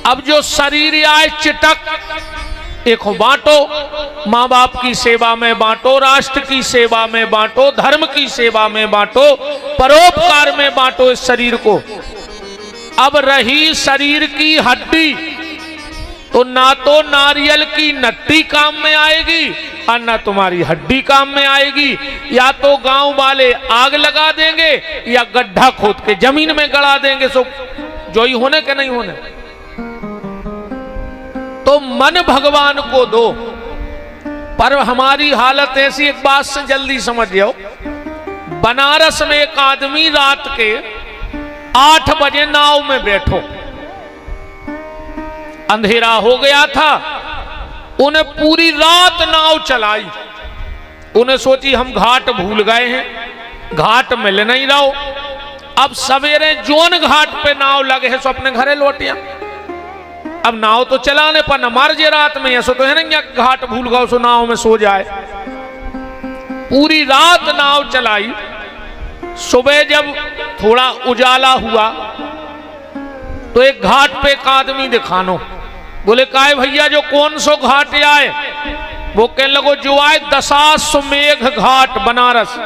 अब जो शरीर आए चिटक, एक बांटो, माँ बाप की सेवा में बांटो, राष्ट्र की सेवा में बांटो, धर्म की सेवा में बांटो, परोपकार में बांटो इस शरीर को। अब रही शरीर की हड्डी, तो ना तो नारियल की नट्टी काम में आएगी और ना तुम्हारी हड्डी काम में आएगी। या तो गांव वाले आग लगा देंगे या गड्ढा खोद के जमीन में गड़ा देंगे। सो जो ही होने के नहीं होने। तो मन भगवान को दो। पर हमारी हालत ऐसी, एक बात से जल्दी समझ जाओ। बनारस में एक आदमी रात के 8 बजे नाव में बैठो, अंधेरा हो गया था, उन्हें पूरी रात नाव चलाई। उन्हें सोची हम घाट भूल गए हैं, घाट मिल नहीं रहा हो। अब सवेरे जोन घाट पे नाव लगे है, सो अपने घरे लौटिया। अब नाव तो चलाने पर न मर जे रात में, ऐसा तो है नहीं घाट भूल गए सो नाव में सो जाए। पूरी रात नाव चलाई। सुबह जब थोड़ा उजाला हुआ तो एक घाट पे एक आदमी दिखानो। बोले काहे भैया जो कौन सो घाट आए? वो कहने लगो जो आए दशाश्वमेध घाट बनारस।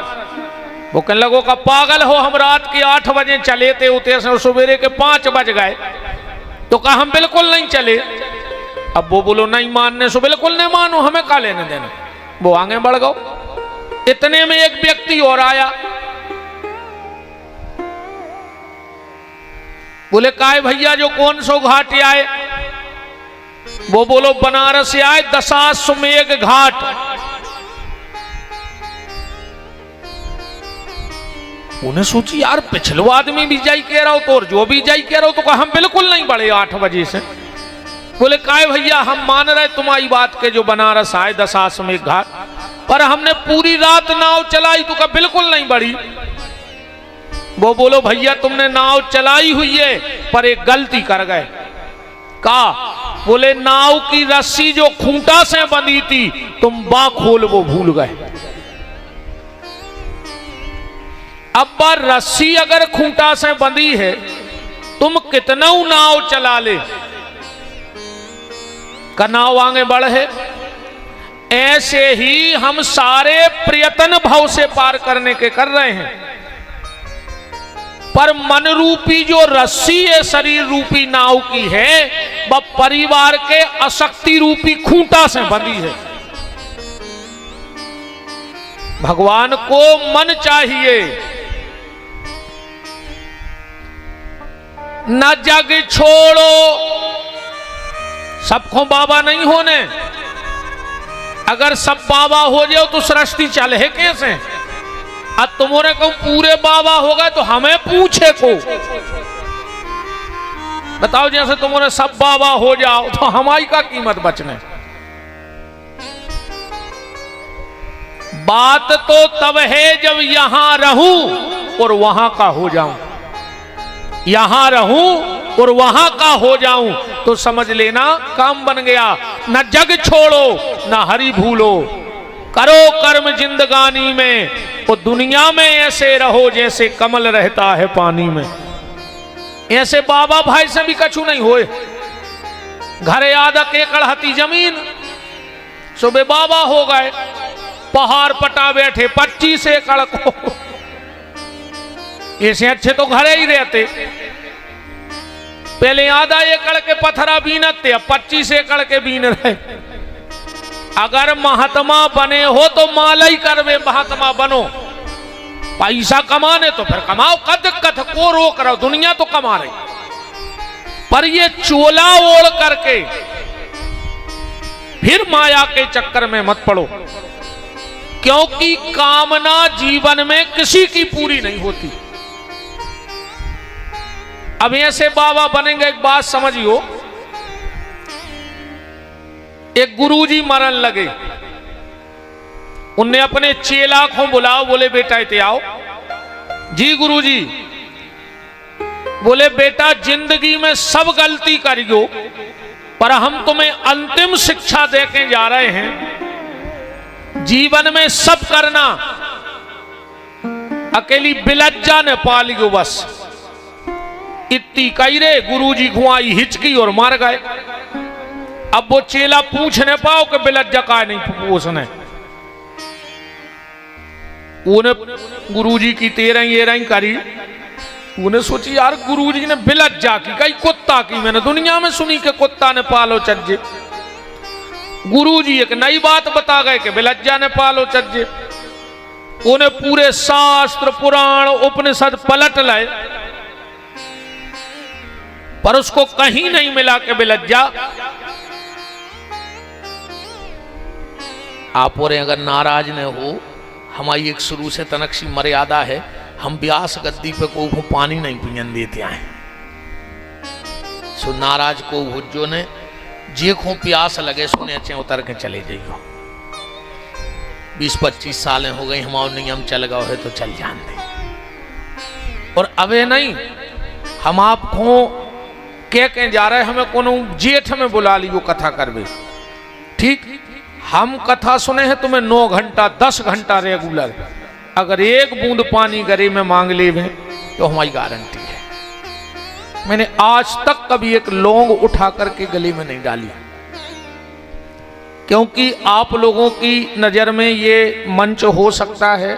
वो कहने लगो का पागल हो, हम रात के 8 बजे चले थे, उते सवेरे के 5 बज गए। तो कहा हम बिल्कुल नहीं चले। अब वो बोलो नहीं मानने सो बिल्कुल नहीं मानो, हमें का लेने देना। वो आगे बढ़ गए। इतने में एक व्यक्ति और आया। बोले काहे भैया जो कौन सो घाट आए? वो बोलो बनारस से आए दशाश्वमेध घाट। उन्हें सोची यार पिछलो आदमी भी जाई कह रहा हो तो और जो भी जाई कह रहा हो, तो कहा हम बिल्कुल नहीं बढ़े 8 बजे से। बोले काहे भैया हम मान रहे तुम्हारी बात के जो बनारस आए दशाश्वमेध घाट, पर हमने पूरी रात नाव चलाई, तो कहा बिल्कुल नहीं बढ़ी। वो बोलो भैया तुमने नाव चलाई हुई है पर एक गलती कर गए। का? बोले नाव की रस्सी जो खूंटा से बंधी थी तुम बा खोल वो भूल गए। अब बार रस्सी अगर खूंटा से बंधी है, तुम कितना नाव चला ले का नाव आगे बढ़े। ऐसे ही हम सारे प्रयत्न भाव से पार करने के कर रहे हैं, पर मन रूपी जो रस्सी है शरीर रूपी नाव की है, वह परिवार के अशक्ति रूपी खूंटा से बंधी है। भगवान को मन चाहिए, न जग छोड़ो। सबको बाबा नहीं होने। अगर सब बाबा हो जाओ तो सृष्टि चले कैसे? अब तुम्हारे को पूरे बाबा हो गए तो हमें पूछे को बताओ। जैसे तुम्हारे सब बाबा हो जाओ तो हमारी का कीमत बचने। बात तो तब है जब यहां रहूं और वहां का हो जाऊं। यहां रहूं और वहां का हो जाऊं तो समझ लेना काम बन गया। न जग छोड़ो न हरि भूलो, करो कर्म जिंदगानी में, वो दुनिया में ऐसे रहो जैसे कमल रहता है पानी में। ऐसे बाबा भाई से भी कछु नहीं होए। घरे आधा एकड़ हती जमीन, सुबह बाबा हो गए, पहाड़ पटा बैठे 25 एकड़ को। ऐसे अच्छे तो घरे ही रहते। पहले आधा एकड़ के पत्थरा बीनते, अब 25 एकड़ के बीन रहे। अगर महात्मा बने हो तो माला ही करवे, महात्मा बनो। पैसा कमाने तो फिर कमाओ, कद कथ को रोक रहा, दुनिया तो कमा रही। पर ये चोला ओढ़ करके फिर माया के चक्कर में मत पड़ो, क्योंकि कामना जीवन में किसी की पूरी नहीं होती। अब ऐसे बाबा बनेंगे, एक बात समझियो। एक गुरुजी मरन लगे, उनने अपने चेला को बुलाओ, बोले बेटा इते आओ। जी गुरुजी। बोले बेटा जिंदगी में सब गलती करियो, पर हम तुम्हें अंतिम शिक्षा देके जा रहे हैं। जीवन में सब करना, अकेली बिलज्जा ने पालियो बस। इतनी कही रे गुरुजी घुआई हिचकी और मार गए। अब वो चेला पूछ न पाओ कि बेलज्जा का नहीं उसने, उन्हें गुरुजी की 13 करी। उन्हें सोची यार गुरुजी ने बेलज्जा की कई कुत्ता की, मैंने दुनिया में सुनी कि कुत्ता ने पालो चज्जे। गुरुजी एक नई बात बता गए कि बेलज्जा ने पालो चज्जे। उन्हें पूरे शास्त्र पुराण उपनिषद पलट लाए, पर उसको कहीं नहीं मिला कि बेलज्जा। आप और अगर नाराज न हो, हमारी एक शुरू से तनक मर्यादा है, हम व्यास गद्दी पे को पानी नहीं पियन देते हैं। सो नाराज को भुजो ने जे को प्यास लगे सुने अच्छे उतर के चले जाइयो। 20-25 साल हो गई हमारा नियम चल गया है तो चल जान दे। और अबे नहीं हम आपको कह जा रहे, हमें कोनो जेठ में बुला लियो कथा करवे, ठीक। हम कथा सुने हैं तुम्हें 9 घंटा 10 घंटा रेगुलर, अगर एक बूंद पानी गले में मांग ले तो हमारी गारंटी है। मैंने आज तक कभी एक लौंग उठा करके गले में नहीं डाली, क्योंकि आप लोगों की नजर में ये मंच हो सकता है,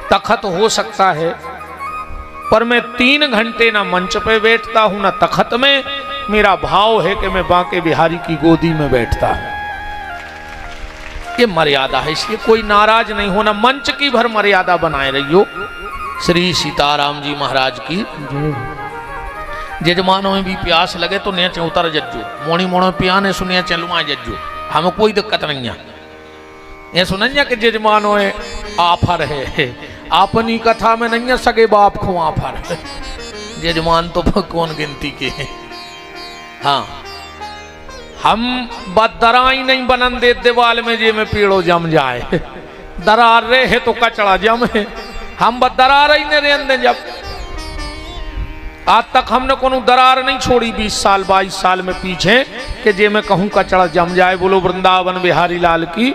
तखत हो सकता है, पर मैं 3 घंटे ना मंच पे बैठता हूं ना तखत में। मेरा भाव है कि मैं बांके बिहारी की गोदी में बैठता हूं। ये मर्यादा है, इसलिए कोई नाराज नहीं होना, मंच की भर मर्यादा बनाए रहियो। श्री सीताराम जी महाराज की जजमानों में भी प्यास लगे तो नीचे उतर जज्जो, मोणी मोणो पियाने सुनिया चलुआ जज्जो, हमें कोई दिक्कत नहीं है। ये सुनिया कि जजमानों आफर है, अपनी कथा में नहीं है सगे बाप को आफर है, जजमान तो कौन गिनती के हैं। हाँ, हम दराई नहीं बनन दे दीवाल में जे में पेड़ो जम जाए, दरार रहे है तो कचड़ा जम है, हम दरार ही नहीं रहने। जब आज तक हमने कोनो दरार नहीं छोड़ी 20 साल 22 साल में पीछे कि जे में कहूं कचड़ा जम जाए। बोलो वृंदावन बिहारी लाल की।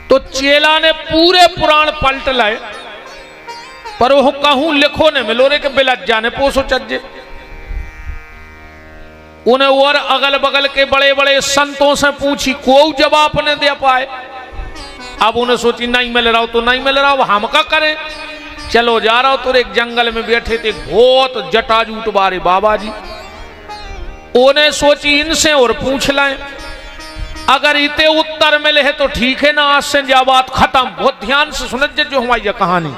तो चेला ने पूरे पुराण पलट लाए, पर वो कहूं लिखो ने मिलो रे के बेलज्जा ने पोसो चज्जे। उन्हें और अगल बगल के बड़े बड़े संतों से पूछी, कोई जवाब ने दे पाए। अब उन्हें सोची नहीं मिल रहा हो तो नहीं मिल रहा हो, हम क्या करें। चलो जा रहा हो तो एक जंगल में बैठे थे बहुत जटाजूट बारे बाबा जी। उन्हें सोची इनसे और पूछ लाएं, अगर इतने उत्तर मिले है तो ठीक है ना, आज से जा बात खत्म। बहुत ध्यान से सुन जो हमारी कहानी।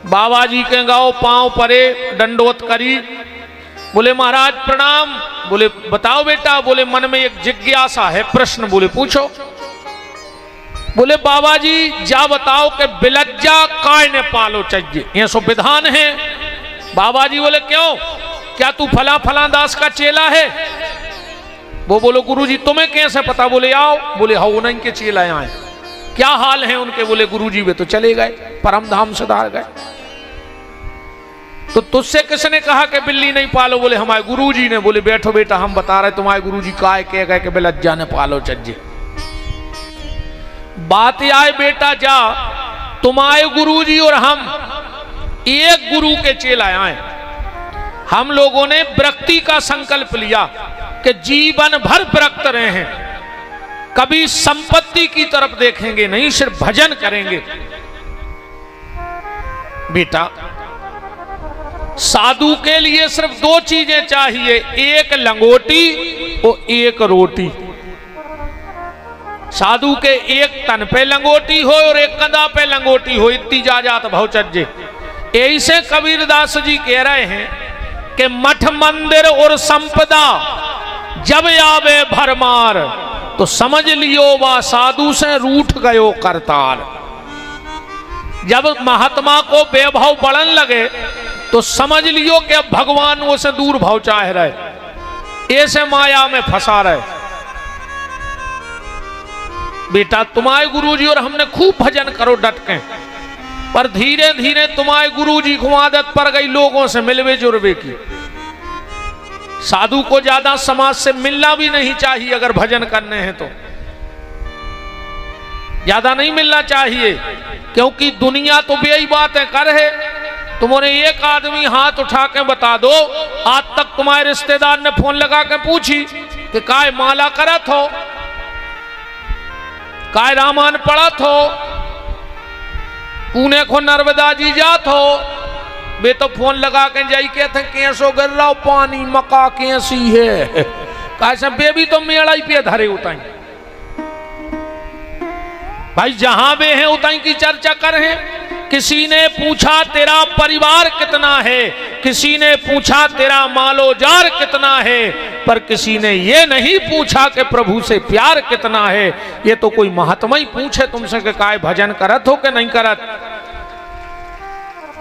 बाबा जी के गाओ पांव परे दंडोत करी, बोले महाराज प्रणाम। बोले बताओ बेटा। बोले मन में एक जिज्ञासा है, प्रश्न बोले पूछो। बोले बाबा जी जा बताओ कि बेलज्जा काय ने पालो चाहिए, ये सो विधान है। बाबा जी बोले क्यों, क्या तू फला फला दास का चेला है। वो बोलो गुरुजी तुम्हें कैसे पता। बोले आओ। बोले हाँ उन्हीं के चेला आए। क्या हाल है उनके। बोले गुरुजी वे तो चले गए, परम धाम सुधार गए। तो तुझसे किसने कहा कि बिल्ली नहीं पालो। बोले हमारे गुरुजी ने। बोले बैठो बेटा हम बता रहे तुम्हारे गुरुजी काय कह गए कि बेलज्जा ने पालो चज्जे। बात आए बेटा जा, तुम्हारे गुरुजी और हम एक गुरु के चेला आए। हम लोगों ने विरक्ति का संकल्प लिया कि जीवन भर विरक्त रहे हैं, कभी संपत्ति की तरफ देखेंगे नहीं, सिर्फ भजन करेंगे। बेटा साधु के लिए सिर्फ 2 चीजें चाहिए, एक लंगोटी और एक रोटी। साधु के एक तन पे लंगोटी हो और एक कंधा पे लंगोटी हो, इतनी जाजात भौचज्जे। ऐसे कबीरदास जी कह रहे हैं कि मठ मंदिर और संपदा जब आवे भरमार, तो समझ लियो वह साधु से रूठ गयो करतार। जब महात्मा को वैभव बढ़न लगे तो समझ लियो कि अब भगवान वो से दूर भाव चाह रहे, ऐसे माया में फंसा रहे। बेटा तुम्हारे गुरुजी और हमने खूब भजन करो डट के, पर धीरे धीरे तुम्हारे गुरुजी को आदत पड़ गई लोगों से मिलवे जुड़वे की। साधु को ज्यादा समाज से मिलना भी नहीं चाहिए अगर भजन करने हैं तो। ज्यादा नहीं मिलना चाहिए, क्योंकि दुनिया तो बेई बातें कर है। तुम्हारे एक आदमी हाथ उठा के बता दो, आज तक तुम्हारे रिश्तेदार ने फोन लगा के पूछी कि काय माला करत हो, काय रामायण पढ़त हो, पुणे को नर्मदा जी जात हो, वे तो फोन लगा के जाई के थे कैसो गिर रहा पानी मका कैसी है, कैसे बेबी तो मेड़ा ही पे धरे उताई। भाई जहां वे हैं उताई की चर्चा कर हैं। किसी ने पूछा तेरा परिवार कितना है, किसी ने पूछा तेरा मालो जार कितना है, पर किसी ने ये नहीं पूछा कि प्रभु से प्यार कितना है। ये तो कोई महात्मा ही पूछे तुमसे कि काय भजन करत हो कि नहीं करत,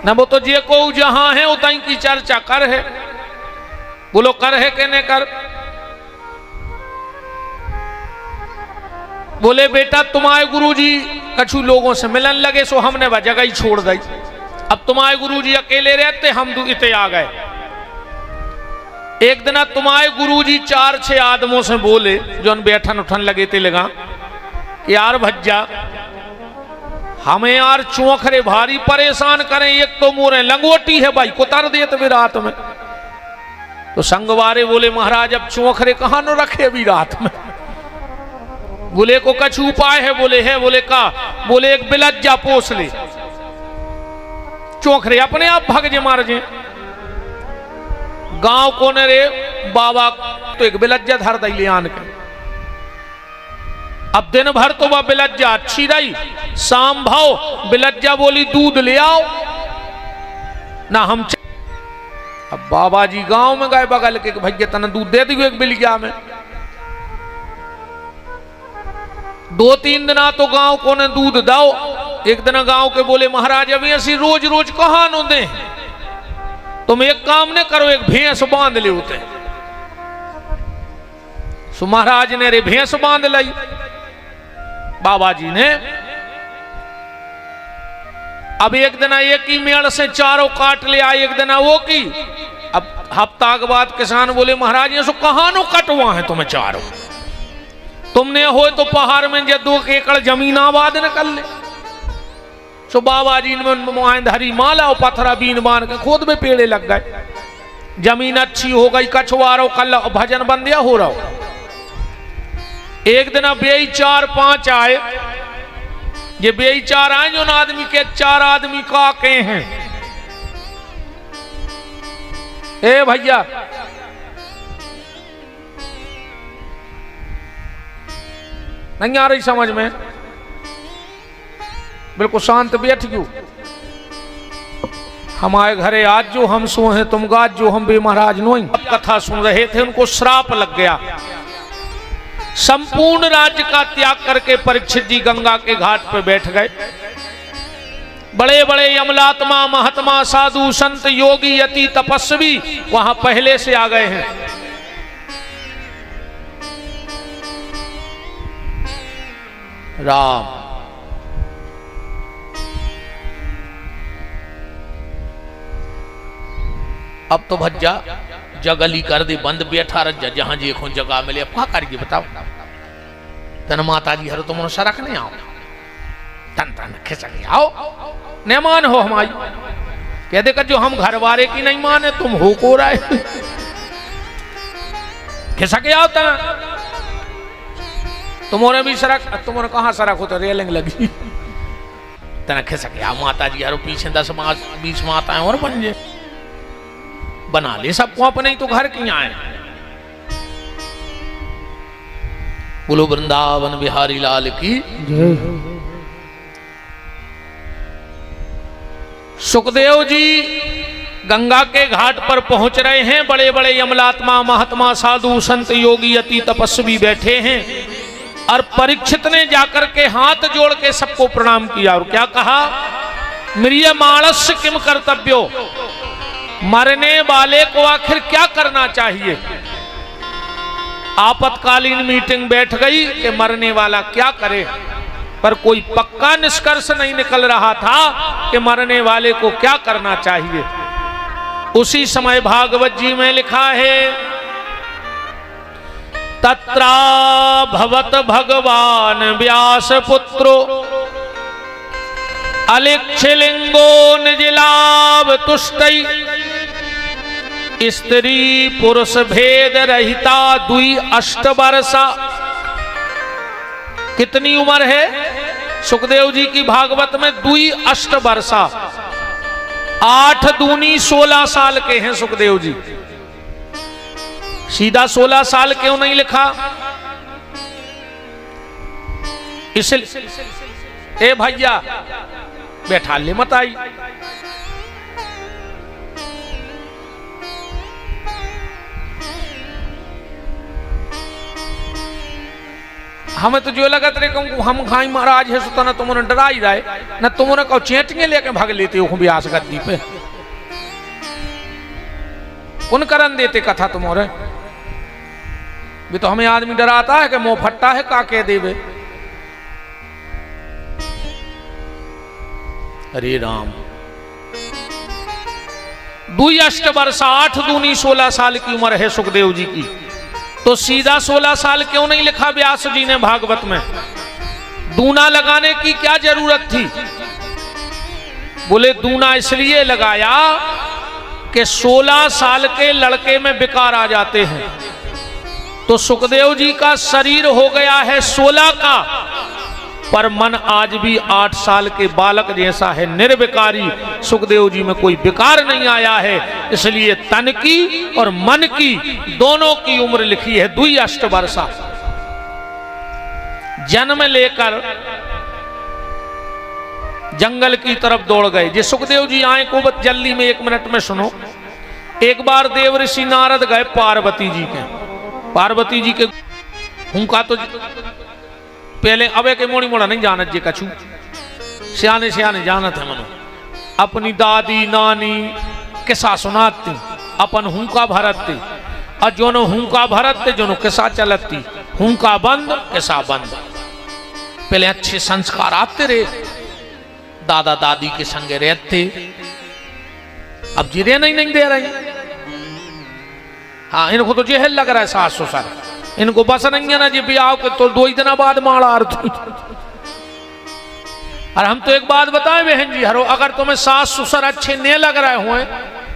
न वो तो जे को जहां है उताई की चर्चा कर है। बोलो कर है कि नहीं कर। बोले बेटा तुम्हारे गुरुजी कछु लोगों से मिलन लगे सो हमने वह जगह ही छोड़ दी। अब तुम्हारे गुरुजी अकेले रहते, हम इतने आ गए। एक दिन तुम्हारे गुरुजी 4-6 आदमों से बोले जो बैठन उठन लगे थे लगा कि यार भज्जा हमें यार चौखरे भारी परेशान करें, एक तो मोरे लंगोटी है भाई कुतर देते भी रात में। तो संगवारे बोले महाराज अब चौखरे कहां न रखे अभी रात में। बोले को कछ उपाय है, बोले है, बोले का, बोले एक बिलज्जा पोस ले, चौखरे अपने आप भाग जे मार जे। गांव को ने रे बाबा तो एक बिलज्जा धर दई ले आन के। अब दिन भर तो वह बिलज्जा अच्छी रही, शाम भाव बिलज्जा बोली दूध ले आओ ना हम अब बाबा जी गांव में गए बगल के भैया तना दूध दे दी एक बिलिया में। 2-3 दिन तो गांव को ने दूध दाओ। एक दिन गांव के बोले महाराज अभी ऐसी रोज रोज कहां नो दे, तुम एक काम ने करो एक भैंस बांध ले होते। सो महाराज ने रे भैंस बांध लाई बाबा जी ने। अब एक दिन एक ही मेड़ से चारों काट ले आए, एक दिन वो की। अब हफ्ता के बाद किसान बोले महाराज ये सो कहां नो कटवा है तुम्हें चारों, तुमने हो तो पहाड़ में जो 2 एकड़ जमीन आबाद न कर ले। सो बाबा जी ने धरी माला और पत्थरा बीन बांध के खोद में पेड़े लग गए। जमीन अच्छी हो गई, कछुआरो कल भजन बंदिया हो रहा हो। एक दिन बेई 4-5 आए, ये बेई 4 आए जो आदमी के 4 आदमी का के हैं। ए भैया नहीं आ रही समझ में, बिल्कुल शांत बैठ क्यों। हमारे घरे आज जो हम सो हैं तुम गाज जो हम बे महाराज नो कथा सुन रहे थे, उनको श्राप लग गया। संपूर्ण राज्य का त्याग करके परीक्षित जी गंगा के घाट पर बैठ गए। बड़े बड़े अमलात्मा महात्मा साधु संत योगी यति तपस्वी वहां पहले से आ गए हैं। राम अब तो भज्जा जगली कर दे बंद बैठा रज्जा जहां जी को जगह मिले। अब क्या करिए बताओ। तन माता जी हर तुम सरक नहीं आओ, तन तन खिसक आओ न मान हो हमारी कह दे कर जो हम घर वाले की नहीं माने तुम हो को रहा है खिसक आओ तना। तुम्हारे भी सड़क, तुम्हारे कहाँ सड़क हो तो रेलिंग लगी तना खिसक आओ। माता जी यारो पीछे 10-20 माताएं और बन जाए बना ले सबको अपने ही तो घर की आए। बोलो वृंदावन बिहारी लाल की जय। सुखदेव जी गंगा के घाट पर पहुंच रहे हैं। बड़े बड़े यमलात्मा महात्मा साधु संत योगी अति तपस्वी बैठे हैं और परीक्षित ने जाकर के हाथ जोड़ के सबको प्रणाम किया और क्या कहा, म्रिय मानस किम कर्तव्यो, मरने वाले को आखिर क्या करना चाहिए। आपातकालीन मीटिंग बैठ गई कि मरने वाला क्या करे, पर कोई पक्का निष्कर्ष नहीं निकल रहा था कि मरने वाले को क्या करना चाहिए। उसी समय भागवत जी में लिखा है, तत्रा भवत भगवान व्यास पुत्रो अलिक्षलिंगो निजलाभ तुष्टै स्त्री पुरुष भेद रहिता दुई अष्ट वर्षा। कितनी उम्र है सुखदेव जी की भागवत में? दुई अष्ट वर्षा, 8 दूनी 16 साल के हैं सुखदेव जी। सीधा 16 साल क्यों नहीं लिखा? इसलिए ए भैया बैठा ले मत आई। हमें तो जो लगत रे कहूँ हम खाई महाराज है सुता, ना तुमने डरा ही रहे, ना तुमने कहो चेटियां लेके भाग लेते हो व्यास गद्दी पे। कौन करन देते कथा तुम्हारे भी? तो हमें आदमी डराता है कि मुंह फट्टा है का कह देवे। अरे राम, दुई अष्ट वर्ष 8 दूनी 16 साल की उम्र है सुखदेव जी की। तो सीधा 16 साल क्यों नहीं लिखा व्यास जी ने भागवत में? दूना लगाने की क्या जरूरत थी? बोले दूना इसलिए लगाया कि 16 साल के लड़के में विकार आ जाते हैं। तो सुखदेव जी का शरीर हो गया है 16 का, पर मन आज भी 8 साल के बालक जैसा है, निर्विकारी। सुखदेव जी में कोई विकार नहीं आया है, इसलिए तन की और मन की दोनों की उम्र लिखी है दुई अष्ट वर्षा। जन्म लेकर जंगल की तरफ दौड़ गए। जे सुखदेव जी आए को जल्दी में 1 मिनट में सुनो। एक बार देव ऋषि नारद गए पार्वती जी के। पार्वती जी के उनका तो पहले अबे के मोड़ी मोड़ा नहीं जानत जे कछु, सियाने सियाने जानत है मनो। अपनी दादी नानी किस्सा सुनाती, अपन हुंका भरती, और जोनो हुंका भरते जोनो किस्सा चलती। हुंका बंद किस्सा बंद। पहले अच्छे संस्कार आते रहे, दादा दादी के संगे रहते। अब जिरे नहीं दे रहे। हाँ, इनको तो जेहल लग रहा है सास ससुर, इनको बस नहीं है ना जी ब्याह के तो 2 ही दिन बाद माड़ा आरती। और हम तो एक बात बताएं बहन जी, हरो अगर तुम्हें सास ससुर अच्छे नहीं लग रहे हुए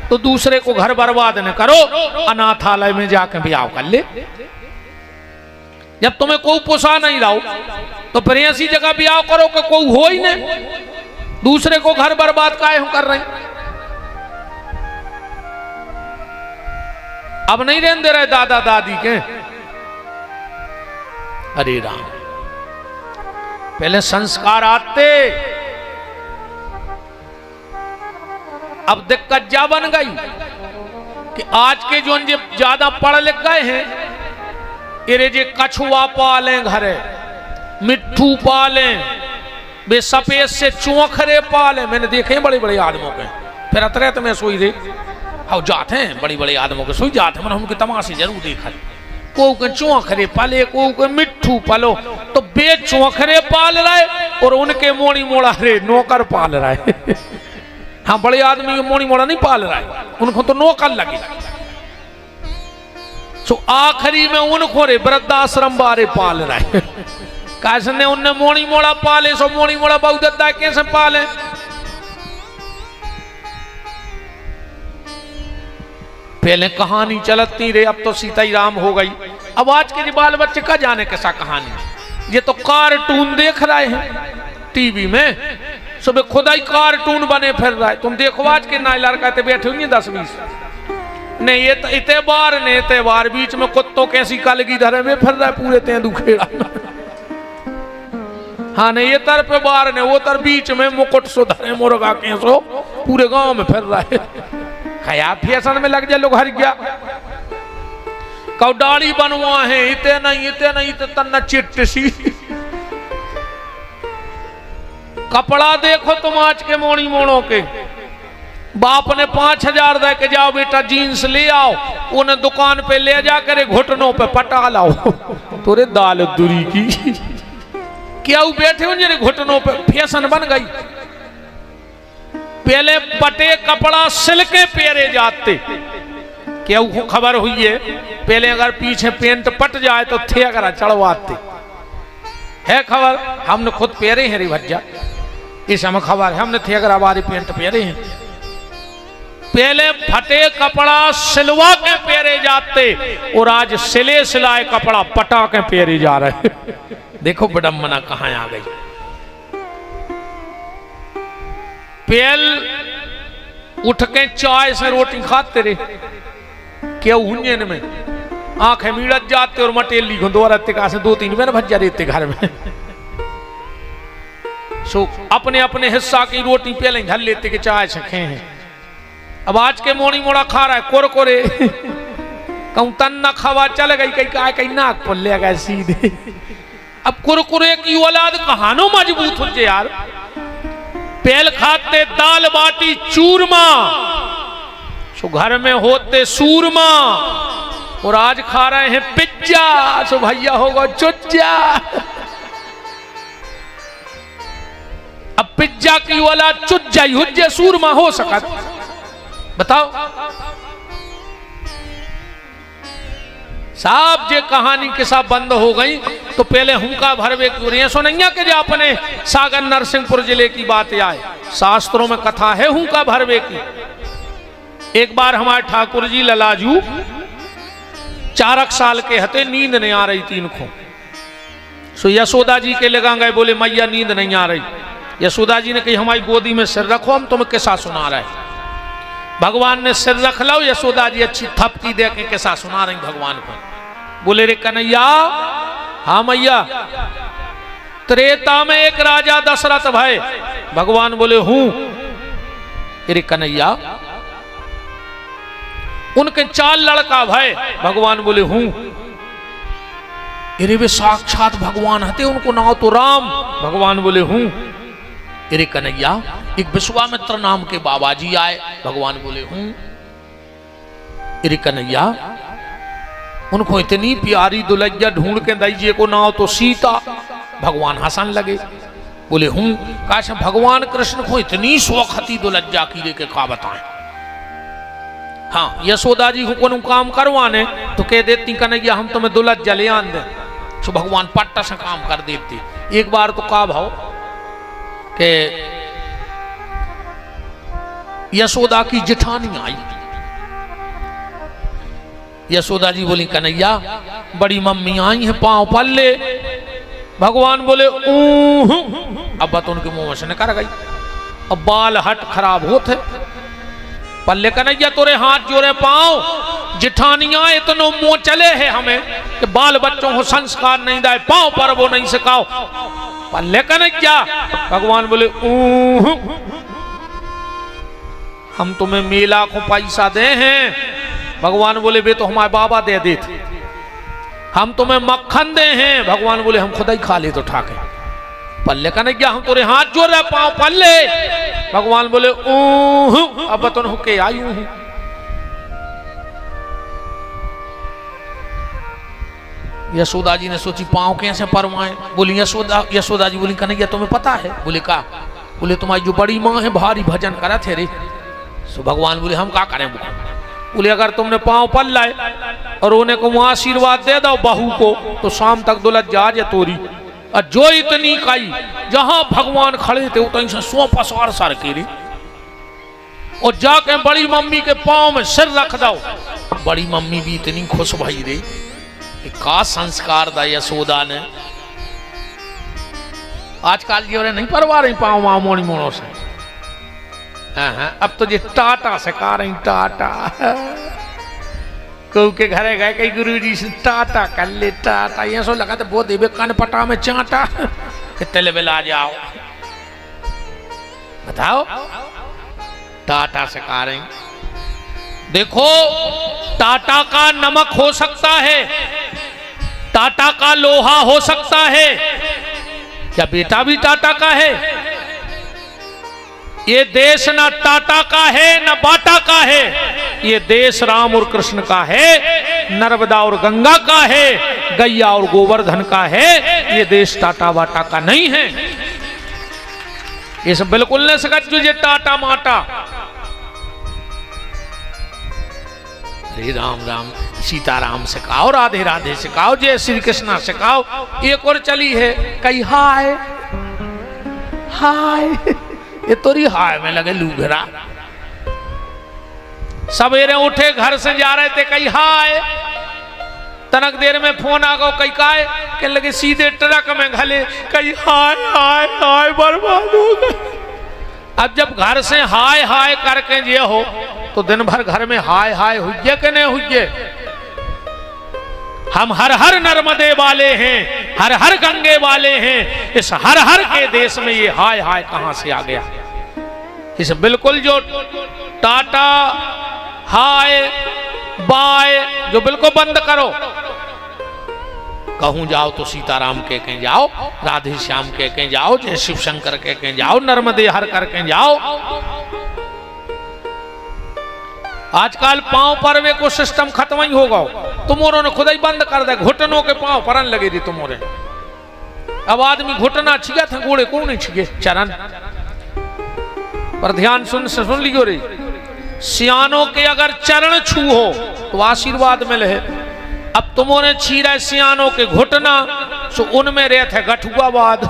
तो दूसरे को घर बर्बाद न करो, अनाथालय में जाकर ब्याह कर ले। जब तुम्हें कोई पोसा नहीं रहो तो फिर ऐसी जगह ब्याह करो कि कोई हो ही नहीं, दूसरे को घर बर्बाद काहे कर रहे हैं। अब नहीं रहने दे रहे दादा दादी के। अरे राम, पहले संस्कार आते। अब दिक्कत जा बन गई कि आज के जो ज्यादा पढ़ लिख गए हैं, इरे जे कछुआ पालें घरे, मिट्ठू पालें, वे सफेद से चौखरे पालें। मैंने देखे हैं बड़े बड़े आदमों के, फिर अतरेत में सोई रे हाँ जाते हैं बड़ी बड़े आदमों के सोई जाते हैं। मैंने उनके तमाशे जरूर देखा। को के चौखरे पाले, को के मिट्ठू पालो। तो बे चौखरे पाल रहे और उनके मोड़ी मोड़ा रे नौकर पाल रहे। हाँ, बड़े आदमी के मोड़ी मोड़ा नहीं पाल रहा है, उनको तो नौकर लगे। तो आखिरी में उनको रे वृद्धाश्रम बारे पाल रहे। कैसे ने उनने मोड़ी मोड़ा पाले, सो मोड़ी मोड़ा बहुदत्ता कैसे पाले। पहले कहानी चलती रे, अब तो सीता ही राम हो गई। अब आज के बाल बच्चे का जाने कैसा कहानी। ये तो कार्टून देख रहे हैं टीवी में, सुबह खुदा ही कार्टून बने फिर रहा है। तुम देखो आज के नाई लड़का बैठे होंगे 10-20 नहीं, ये तो इतबार ने इतबार बीच में कुत्तों कैसी कलगी धरे में फिर रहा है पूरे तेंदू खेड़ा। हाँ नहीं, ये तर पे बार ने वो तर बीच में मुकुट सो धरे मुर्गा कैसो पूरे गांव में फिर रहा है। खया फैशन में लग जाए लोग हर गया। कौ दाढ़ी बनवा है, इते नहीं तो तन्ना चिट्ट सी। कपड़ा देखो तुम आज के मोड़ी मोड़ों के। बाप ने 5000 दे के जाओ बेटा जीन्स ले आओ, उन्हें दुकान पे ले जाकर घुटनों पे पटा लाओ। तोरे दाल दूरी की क्या बैठे हो घुटनों पे, फैशन बन गई। पहले बटे कपड़ा सिल्के पेरे जाते क्या खबर हुई है, पहले अगर पीछे पेंट पट जाए तो थे अगर चढ़वाते है खबर, हमने खुद पहरे हैं रे भज्जा, इस हमें खबर है, हमने थे अगर हमारी पेंट पहरे हैं। पहले फटे कपड़ा सिलवा के पहरे जाते और आज सिले सिलाए कपड़ा पटा के पहरे जा रहे। देखो विडंबना कहां आ गई। पहल उठ के चाय से रोटी खाते रे, क्यों हुंजन में आंखें मीड़त जाते और मटेली घुंदोरते का से 2-3 बार भज्जा देते घर में। सो अपने अपने हिस्सा की रोटी पहले घर लेते के चाय से खे हैं। अब आज के मोड़ी मोड़ा खा रहा है कुरकुरे, कहूं तन न खावा चल गई कहीं नाक पर ले गए सीधे। अब कुरकुरे की औलाद कहानो मजबूत हो जाए यार। पहल खाते दाल बाटी चूरमा, सो घर में होते सूरमा, और आज खा रहे हैं पिज्जा, सो भैया होगा चुच्चा। अब पिज्जा की वाला चुच्चा ही हुज्जे सूरमा हो सका, बताओ साहब। जे कहानी के साथ बंद हो गई तो पहले हुंका भरवे की सुनैया के जो अपने सागर नरसिंहपुर जिले की बात आए, शास्त्रों में कथा है हुंका भरवे की। एक बार हमारे ठाकुर जी ललाजू 4 साल के हते, नींद नहीं आ रही थी इनको। सो यशोदा जी के लगा गए, बोले मैया नींद नहीं आ रही। यशोदा जी ने कही हमारी गोदी में सिर रखो, हम तुम्हें किस्सा सुना रहे। भगवान ने सिर रख लो, यशोदा जी अच्छी थपकी दे के किस्सा सुना रही भगवान को। बोले रे कन्हैया, हाँ मैया, त्रेता में एक राजा दशरथ भय। भगवान बोले हूं। रे कन्हैया, उनके 4 लड़का भय। भगवान बोले हूं। अरे वे साक्षात भगवान हते, उनको नाम तो राम। भगवान बोले हूं। अरे कन्हैया, एक विश्वामित्र नाम के बाबा जी आए। भगवान बोले हूं। अरे कन्हैया, उनको इतनी प्यारी दुल्हैया ढूंढ के दीजिए को नाम तो सीता। भगवान हंसन लगे, बोले हूं। काश भगवान कृष्ण को इतनी शौखती दुल्हैया की रे के का बताएं। हाँ, यशोदा जी को कोनो काम करवाने तो कह देती कन्हैया हम तुम्हें दुल्हैया ले आन दे, तो भगवान पट्टा से काम कर देते। एक बार तो का भाव के यशोदा की जेठानी आई। यशोदा जी बोली कन्हैया, बड़ी मम्मी आई है पांव पल्ले। भगवान बोले ऊह। अब बात उनके मुंह से निकल गई। अब बाल हट खराब होते पल्ले। कन्हैया तोरे हाथ जोड़े पांव, जेठानियां इतनो मुंह चले है हमें कि बाल बच्चों को संस्कार नहीं दाए, पांव पर वो नहीं सिखाओ। पल्ले कन्हैया। भगवान बोले ऊह। हम तुम्हें मेला को पैसा दे हैं। भगवान बोले वे तो हमारे बाबा दे देते। हम तुम्हें मक्खन दे हैं। भगवान बोले हम खुद ही खा ले तो ठाके। पल्ले कन्हैया, हम तोरे हाथ जोड़ रहे पांव पल्ले। भगवान बोले ऊह। अब बतन होके आई हूं। यशोदा जी ने सोची पांव कैसे परवाएं। बोली यशोदा जी बोली कन्हैया तुम्हें पता है? बोले का? बोले तुम्हारी जो बड़ी माँ है भारी भजन करा थे रे। सो भगवान बोले हम क्या करें? बोले अगर तुमने पांव पल लाए और उन्हें को आशीर्वाद दे दो बहू को, तो शाम तक दुल्हन जा तोरी। और जो इतनी काई जहां भगवान खड़े थे उतनी से 100 पसार सर के रे, और जाके बड़ी मम्मी के पांव में सिर रख दो। बड़ी मम्मी भी इतनी खुश भई रे कि का संस्कार दा यशोदा ने। आजकल जी नहीं परवा रही पांव मां मोड़ी मोड़ों से। अब तो ये टाटा से का रही टाटा। कऊ के घरे गए कई गुरु जी से टाटा कर ले टाटा। ये सो लगा तो वो देवे कान पटा में चाटा कितने लेवल आ जाओ। बताओ टाटा से का रही। देखो टाटा का नमक हो सकता है, टाटा का लोहा हो सकता है, क्या बेटा भी टाटा का है? ये देश ना टाटा का है ना बाटा का है, ये देश राम और कृष्ण का है, नर्मदा और गंगा का है, गैया और गोवर्धन का है। ये देश टाटा बाटा का नहीं है। ये सब बिल्कुल नहीं सकत जो ये टाटा माटा। अरे राम राम सीताराम सिखाओ, राधे राधे सिखाओ, जय श्री कृष्णा सिखाओ। एक और चली है कई हाय हाय, ये तोरी हाय में लगे लूघरा। सवेरे उठे घर से जा रहे थे कई हाय, तनक देर में फोन आ गो कई काय कहने लगे सीधे ट्रक में घले कई हाय हाय हाय बर्बाद हो गए। अब जब घर से हाय हाय करके ये हो तो दिन भर घर में हाय हाय हुई कि नहीं हुई। हम हर हर नर्मदे वाले हैं, हर हर गंगे वाले हैं, इस हर हर के देश में ये हाय हाय कहां से आ गया। इस बिल्कुल जो टाटा हाय बाय जो बिल्कुल बंद करो। कहूं जाओ तो सीताराम के कहीं जाओ, राधे श्याम के कहीं जाओ, जय शिव शंकर के कहीं जाओ, नर्मदे हर कर कहीं जाओ। आजकल पांव परवे को सिस्टम खत्म ही होगा। तुमोरों ने खुद ही बंद कर दे, घुटनों के पांव परन लगे थी तुमोरे। अब आदमी घुटना छिया था, घोड़े को नहीं छिए चरण पर। ध्यान सुन लियो रे, सियानों के अगर चरण छू हो तो आशीर्वाद मिले है। अब तुमोने छी रहे सियानों के घुटना, सो उनमें रहते है गठुआवाद।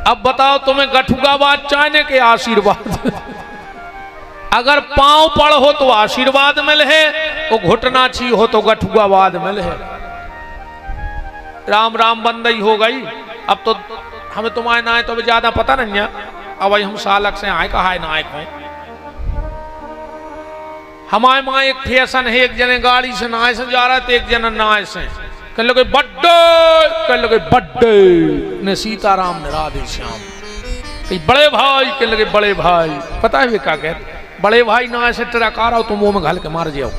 अब बताओ तुम्हें गठुआवाद चाहने के आशीर्वाद। अगर पांव पड़ हो तो आशीर्वाद मिले है, वो घुटना छी हो तो गठुआवाद मिले है। राम राम बंदई हो गई। अब तो हमें तुम्हारे ना आए तो ज्यादा पता नहीं है। अब हम सालक से आए कहा ना आए कौन। हमारे माँ एक फैशन है, एक जने गाड़ी से नाए से जा रहा थे, एक जने नाए से कह लगे बड्डे ने सीताराम ने राधे श्याम। कहीं बड़े भाई कह लगे बड़े भाई। पता है वे क्या कहते, बड़े भाई नाए से ट्रक आ रहा हो तुम मुंह में घाल के मार जाओ।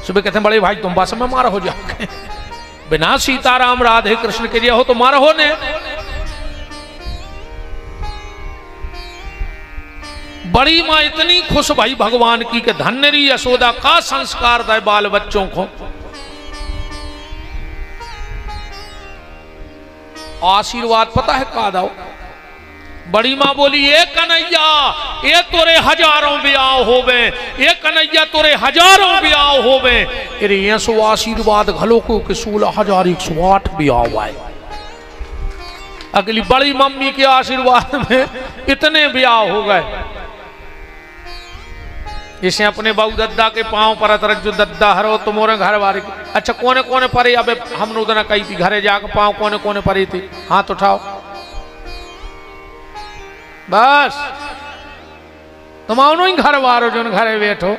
सुबह कहते हैं बड़े भाई तुम बस में मार हो जाओगे। बिना सीताराम राधे कृष्ण के लिए हो तो मार हो ने। बड़ी माँ इतनी खुश भाई भगवान की कि धन्यरी यशोदा का संस्कार दे बाल बच्चों को। आशीर्वाद पता है का दो। बड़ी माँ बोली ए कन्हैया ए तोरे हजारों ब्याह होवे, ए कन्हैया तोरे हजारों ब्याह होवे। अरे ये सो आशीर्वाद घलो को कि 16,108 ब्याह हुआ। अगली बड़ी मम्मी के आशीर्वाद में इतने ब्याह हो गए। इसे अपने बाबू दद्दा के पांव पर तरह जो दद्दा हरो तुम्हारे घर वाले। अच्छा कोने कोने परे, अब हम उधर कही थी घरे जाकर पांव कोने कोने परी थी, हाथ उठाओ बस। तुम आओ ही घर वारो जो घरे बैठो।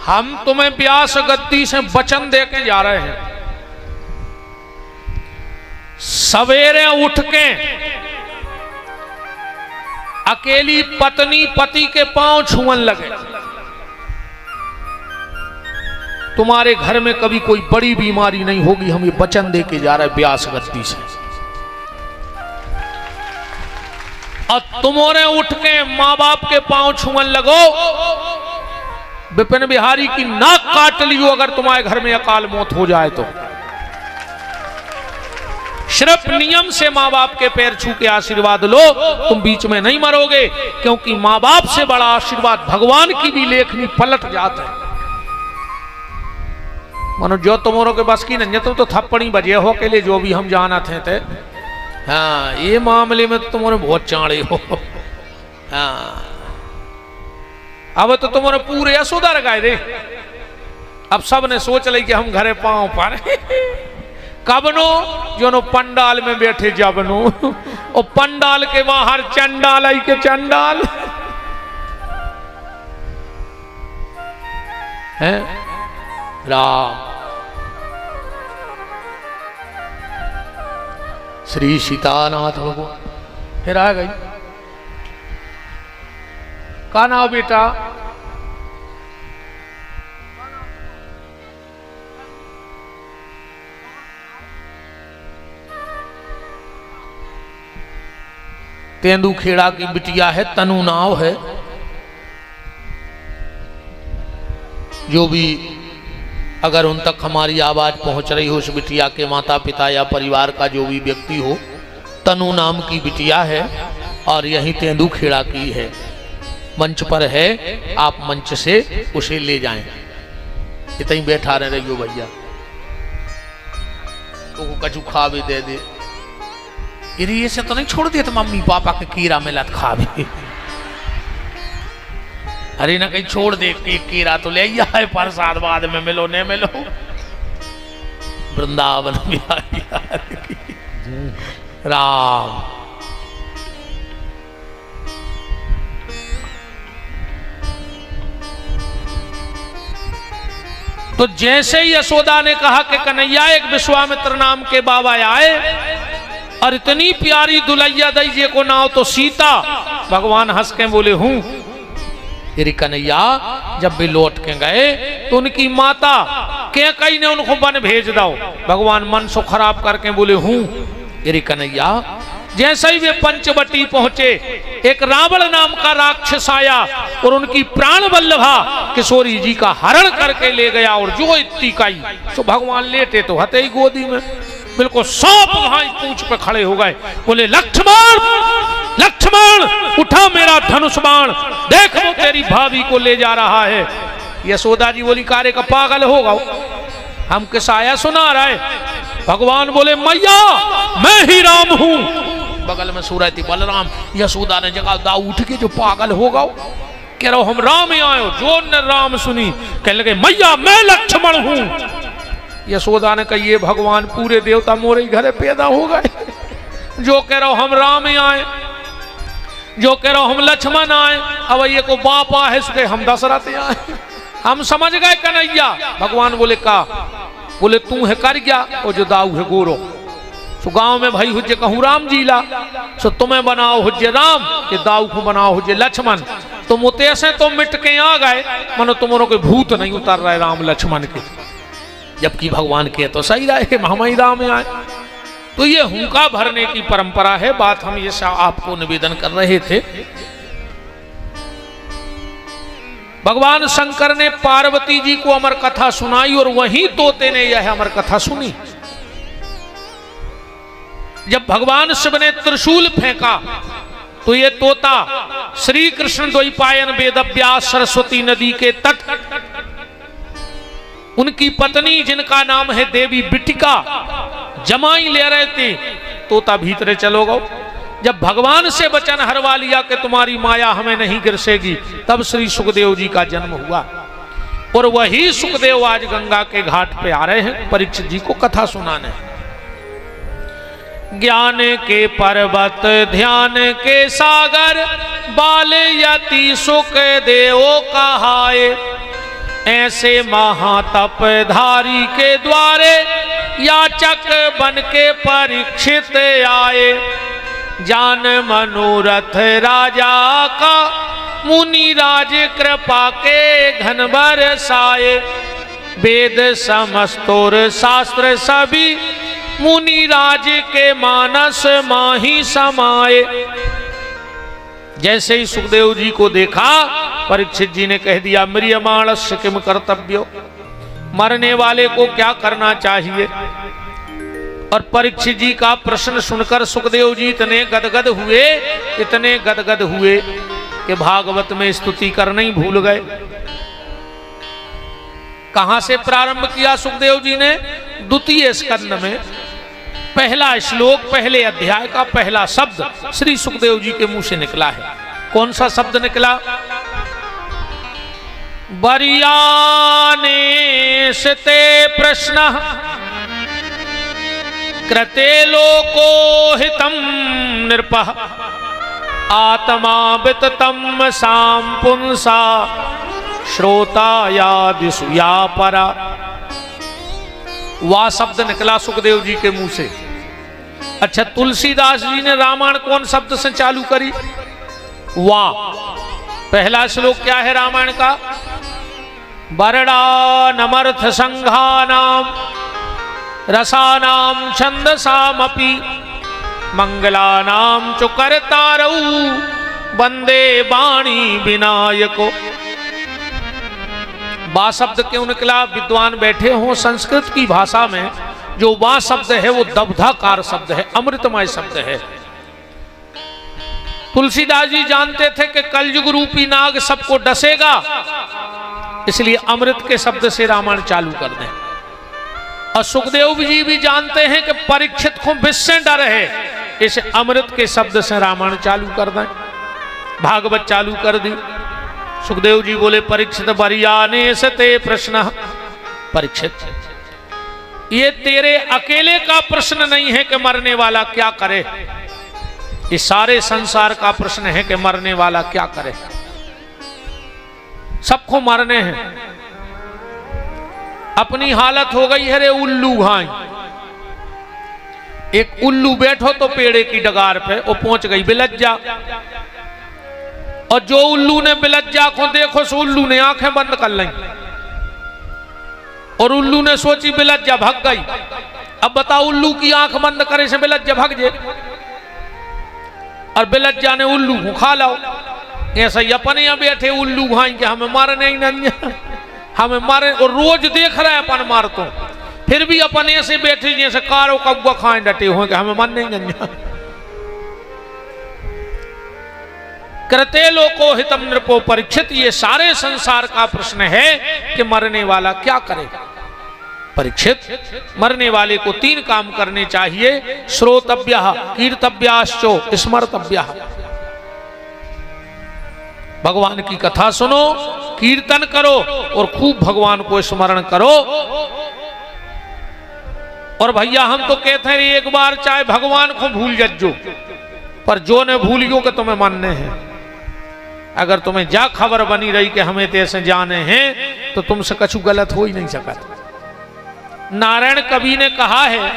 हम तुम्हें व्यास गद्दी से वचन देके जा रहे हैं। सवेरे उठ के अकेली पत्नी पति के पांव छुअन लगे। तुम्हारे घर में कभी कोई बड़ी बीमारी नहीं होगी। हम ये वचन देके जा रहे हैं व्यास गद्दी से। और तुमने उठ के मां बाप के पांव छुअन लगो। विपिन बिहारी की नाक काट लियो अगर तुम्हारे घर में अकाल मौत हो जाए तो। सिर्फ नियम से माँ बाप के पैर छू के आशीर्वाद लो, तुम बीच में नहीं मरोगे। क्योंकि माँ बाप से बड़ा आशीर्वाद भगवान की भी लेखनी पलट जाता है। मानो जो तुम्हारों के बस की नहीं, तुम तो थप्पड़ी बजे हो के लिए जो भी हम जाना थे। हाँ ये मामले में तो तुम्हारे बहुत चाड़े हो। हाँ अब तो तुम्हारे पूरे सुधर गए रे। अब सब ने सोच ली कि हम घरे पांव पर कबनो जो नो पंडाल में बैठे जबनो, और पंडाल के बाहर चंडाल आई के चंडाल है। राम श्री सीतानाथ भगवान फिर आ गई। का नाम बेटा? तेंदू खेड़ा की बिटिया है, तनु नाव है। जो भी अगर उन तक हमारी आवाज पहुंच रही हो, उस बिटिया के माता पिता या परिवार का जो भी व्यक्ति हो, तनु नाम की बिटिया है और यही तेंदू खेड़ा की है, मंच पर है, आप मंच से उसे ले जाएं। इतनी बैठा रहे रहियो भैया, तो कछु खा भी दे दे, ये से तो नहीं छोड़ दिया तो मम्मी पापा के कीड़ा में लत खा भी, अरे ना कहीं छोड़ दे, एक कीड़ा तो ले है, प्रसाद बाद में मिलो न मिलो। वृंदावन बिहारी राम। तो जैसे ही यशोदा ने कहा कि कन्हैया एक विश्वामित्र नाम के बाबा आए और इतनी प्यारी दुलैया दईजे को नाव तो सीता, भगवान हंस के बोले हूं। यदि कन्हैया जब भी लौट के गए तो उनकी माता के कई ने उनको वन भेज दो, भगवान मन सो खराब करके बोले हूं। यदि कन्हैया जैसे ही वे पंचवटी पहुंचे, एक रावण नाम का राक्षस आया और उनकी प्राण वल्लभा किशोरी जी का हरण करके ले गया, और जो इतनी काई तो भगवान लेटे तो हते ही गोदी में, बिल्कुल सांप भाई पूंछ पे खड़े हो गए, बोले लक्ष्मण लक्ष्मण उठा मेरा धनुष बाण, देख वो तेरी भाभी को ले जा रहा है। यशोदा जी बोली कार्य का पागल होगा, हम किस आया सुना रहा है। भगवान बोले मैया मैं ही राम हूं। बगल में सूरज थी बलराम, यशोदा ने जगह दाऊ उठ के जो पागल होगा, कह रहा हम राम ही आयो। जो ने राम सुनी कह लगे मैया मैं लक्ष्मण हूं। यशोदा ने कहा ये भगवान पूरे देवता मोरे घरे पैदा हो गए, जो कह रहा हम राम ही आए, जो कह रहा हम लक्ष्मण आए, अब ये को बापा है सुखे हम दशरथ आए, हम समझ गए कन्हैया। भगवान बोले का, बोले तू है कर गया और जो दाऊ है गोरो, तो गांव में भाई हुज्जे कहूँ राम जी ला, सो तुम्हें बनाओ हुज्जे राम के दाऊ को बनाओ हुज्जे लक्ष्मण। तुम उते से तो मिट के आ गए, मानो तुम्हारों के भूत नहीं उतर रहे राम लक्ष्मण के, जबकि भगवान के तो सही रहे कि हम ही राम में आए। तो ये हुंका भरने की परंपरा है, बात हम ये आपको निवेदन कर रहे थे। भगवान शंकर ने पार्वती जी को अमर कथा सुनाई और वहीं तोते ने यह अमर कथा सुनी। जब भगवान शिव ने त्रिशूल फेंका तो ये तोता श्री कृष्ण द्वैपायन वेदव्यास सरस्वती नदी के तट, उनकी पत्नी जिनका नाम है देवी बिटिका जमाई ले रहे थे, तोता भीतरे चलो गो। जब भगवान से वचन हरवा लिया कि तुम्हारी माया हमें नहीं गिरसेगी, तब श्री सुखदेव जी का जन्म हुआ। और वही सुखदेव आज गंगा के घाट पे आ रहे हैं परीक्षित जी को कथा सुनाने। ज्ञान के पर्वत ध्यान के सागर, बाल यति सुख देव कहाए, ऐसे महातप धारी के द्वारे, याचक बन के परीक्षित आए। जान मनोरथ राजा का, मुनि राज कृपा के घन बरसाए। वेद समस्तोर शास्त्र सभी, मुनि राज के मानस माही समाए। जैसे ही सुखदेव जी को देखा, परीक्षित जी ने कह दिया म्रियमाणस्य किम कर्तव्यो, मरने वाले को क्या करना चाहिए। और परीक्षित जी का प्रश्न सुनकर सुखदेव जी इतने गदगद हुए कि भागवत में स्तुति करना ही भूल गए। कहां से प्रारंभ किया सुखदेव जी ने? द्वितीय स्कंद में पहला श्लोक, पहले अध्याय का पहला शब्द श्री सुखदेव जी के मुंह से निकला है। कौन सा शब्द निकला? बरियाने सते प्रश्न कृते लोको हितम नृपः, आत्मा विततम साम पुंसा, श्रोता यादिषु या परा। वाह शब्द निकला सुखदेव जी के मुंह से। अच्छा, तुलसीदास जी ने रामायण कौन शब्द से चालू करी? वाह। पहला श्लोक क्या है रामायण का? वर्णानमर्थ संघानाम रसानाम छंदसामपि, मंगलानाम च कर्तारौ, वंदे वाणी विनायको। बा शब्द क्यों निकला? विद्वान बैठे हों संस्कृत की भाषा में जो वा शब्द है वो दब्धाकार शब्द है, अमृतमय शब्द है। तुलसीदास जी जानते थे कि कलयुग रूपी नाग सबको डसेगा, इसलिए अमृत के शब्द से रामायण चालू कर दें। और सुखदेव जी भी जानते हैं कि परीक्षित को विष से डर है, इसे अमृत के शब्द से रामायण चालू कर दें। भागवत चालू कर दी। सुखदेव जी बोले परीक्षित बरियाने से ते प्रश्न, परीक्षित ये तेरे अकेले का प्रश्न नहीं है कि मरने वाला क्या करे, ये सारे संसार का प्रश्न है कि मरने वाला क्या करे। सबको मरने हैं। अपनी हालत हो गई है रे उल्लू घाई। एक उल्लू बैठो तो पेड़े की डगार पे, वो पहुंच गई बिलज्जा, और जो उल्लू ने बिलज्जा को देखो सो उल्लू ने आंखें बंद कर ली, और उल्लू ने सोची बिलज्जा भाग गई। अब बताओ उल्लू की आंख बंद करे से बिलज्जा भाग जाए, और बिलज्जा ने उल्लू को खा लाओ। ऐसा ही अपने यहाँ बैठे उल्लू घाई के हमें मारने ही नहीं, हमें मारे, और रोज देख रहे हैं अपन मार तो, फिर भी अपन ऐसे बैठे जैसे कारो कौवा खाए डटे हुए कि हमें मारने ही नहीं। कृते लोको हितम नृपो परीक्षित, ये सारे संसार का प्रश्न है कि मरने वाला क्या करे। परीक्षित मरने वाले को 3 काम करने चाहिए, श्रोतव्यः कीर्तव्याश्चो स्मर्तव्यः। भगवान की कथा सुनो, कीर्तन करो और खूब भगवान को स्मरण करो। और भैया हम तो कहते हैं एक बार चाहे भगवान को भूल जज्जो, पर जो ने भूलियो के तुम्हें मानने हैं। अगर तुम्हें जा खबर बनी रही कि हमें तैसे जाने हैं तो तुमसे कछु गलत हो ही नहीं सकता। नारायण कवि ने कहा है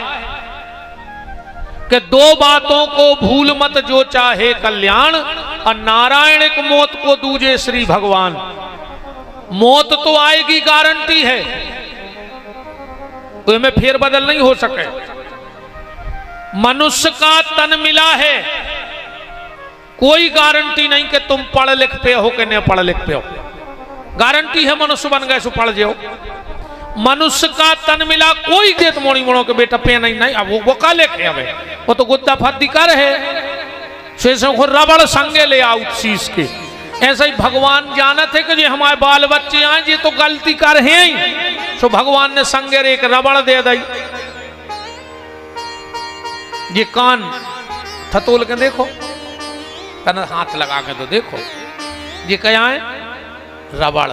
कि 2 बातों को भूल मत जो चाहे कल्याण, और नारायणिक मौत को दूजे श्री भगवान। मौत तो आएगी, गारंटी है, तो में फेरबदल नहीं हो सके। मनुष्य का तन मिला है, कोई गारंटी नहीं कि तुम पढ़ लिख पे हो कि नहीं पढ़ लिख पे हो। गारंटी है मनुष्य बन गए सो पढ़ जाओ। मनुष्य का तन मिला, कोई देत मोड़ी मोड़ो के बेटा पे नहीं। अब वो का लेके आवे, वो तो गुद्दा फद्दी कर है, को रबड़ संगे ले आओ शीश के। ऐसा ही भगवान जानत है कि ये हमारे बाल बच्चे आए ये तो गलती कर हैं ही, सो भगवान ने संगे एक रबड़ दे दी। ये कान थतोल के देखो, कन हाथ लगा के तो देखो, ये क्या है? रबड़।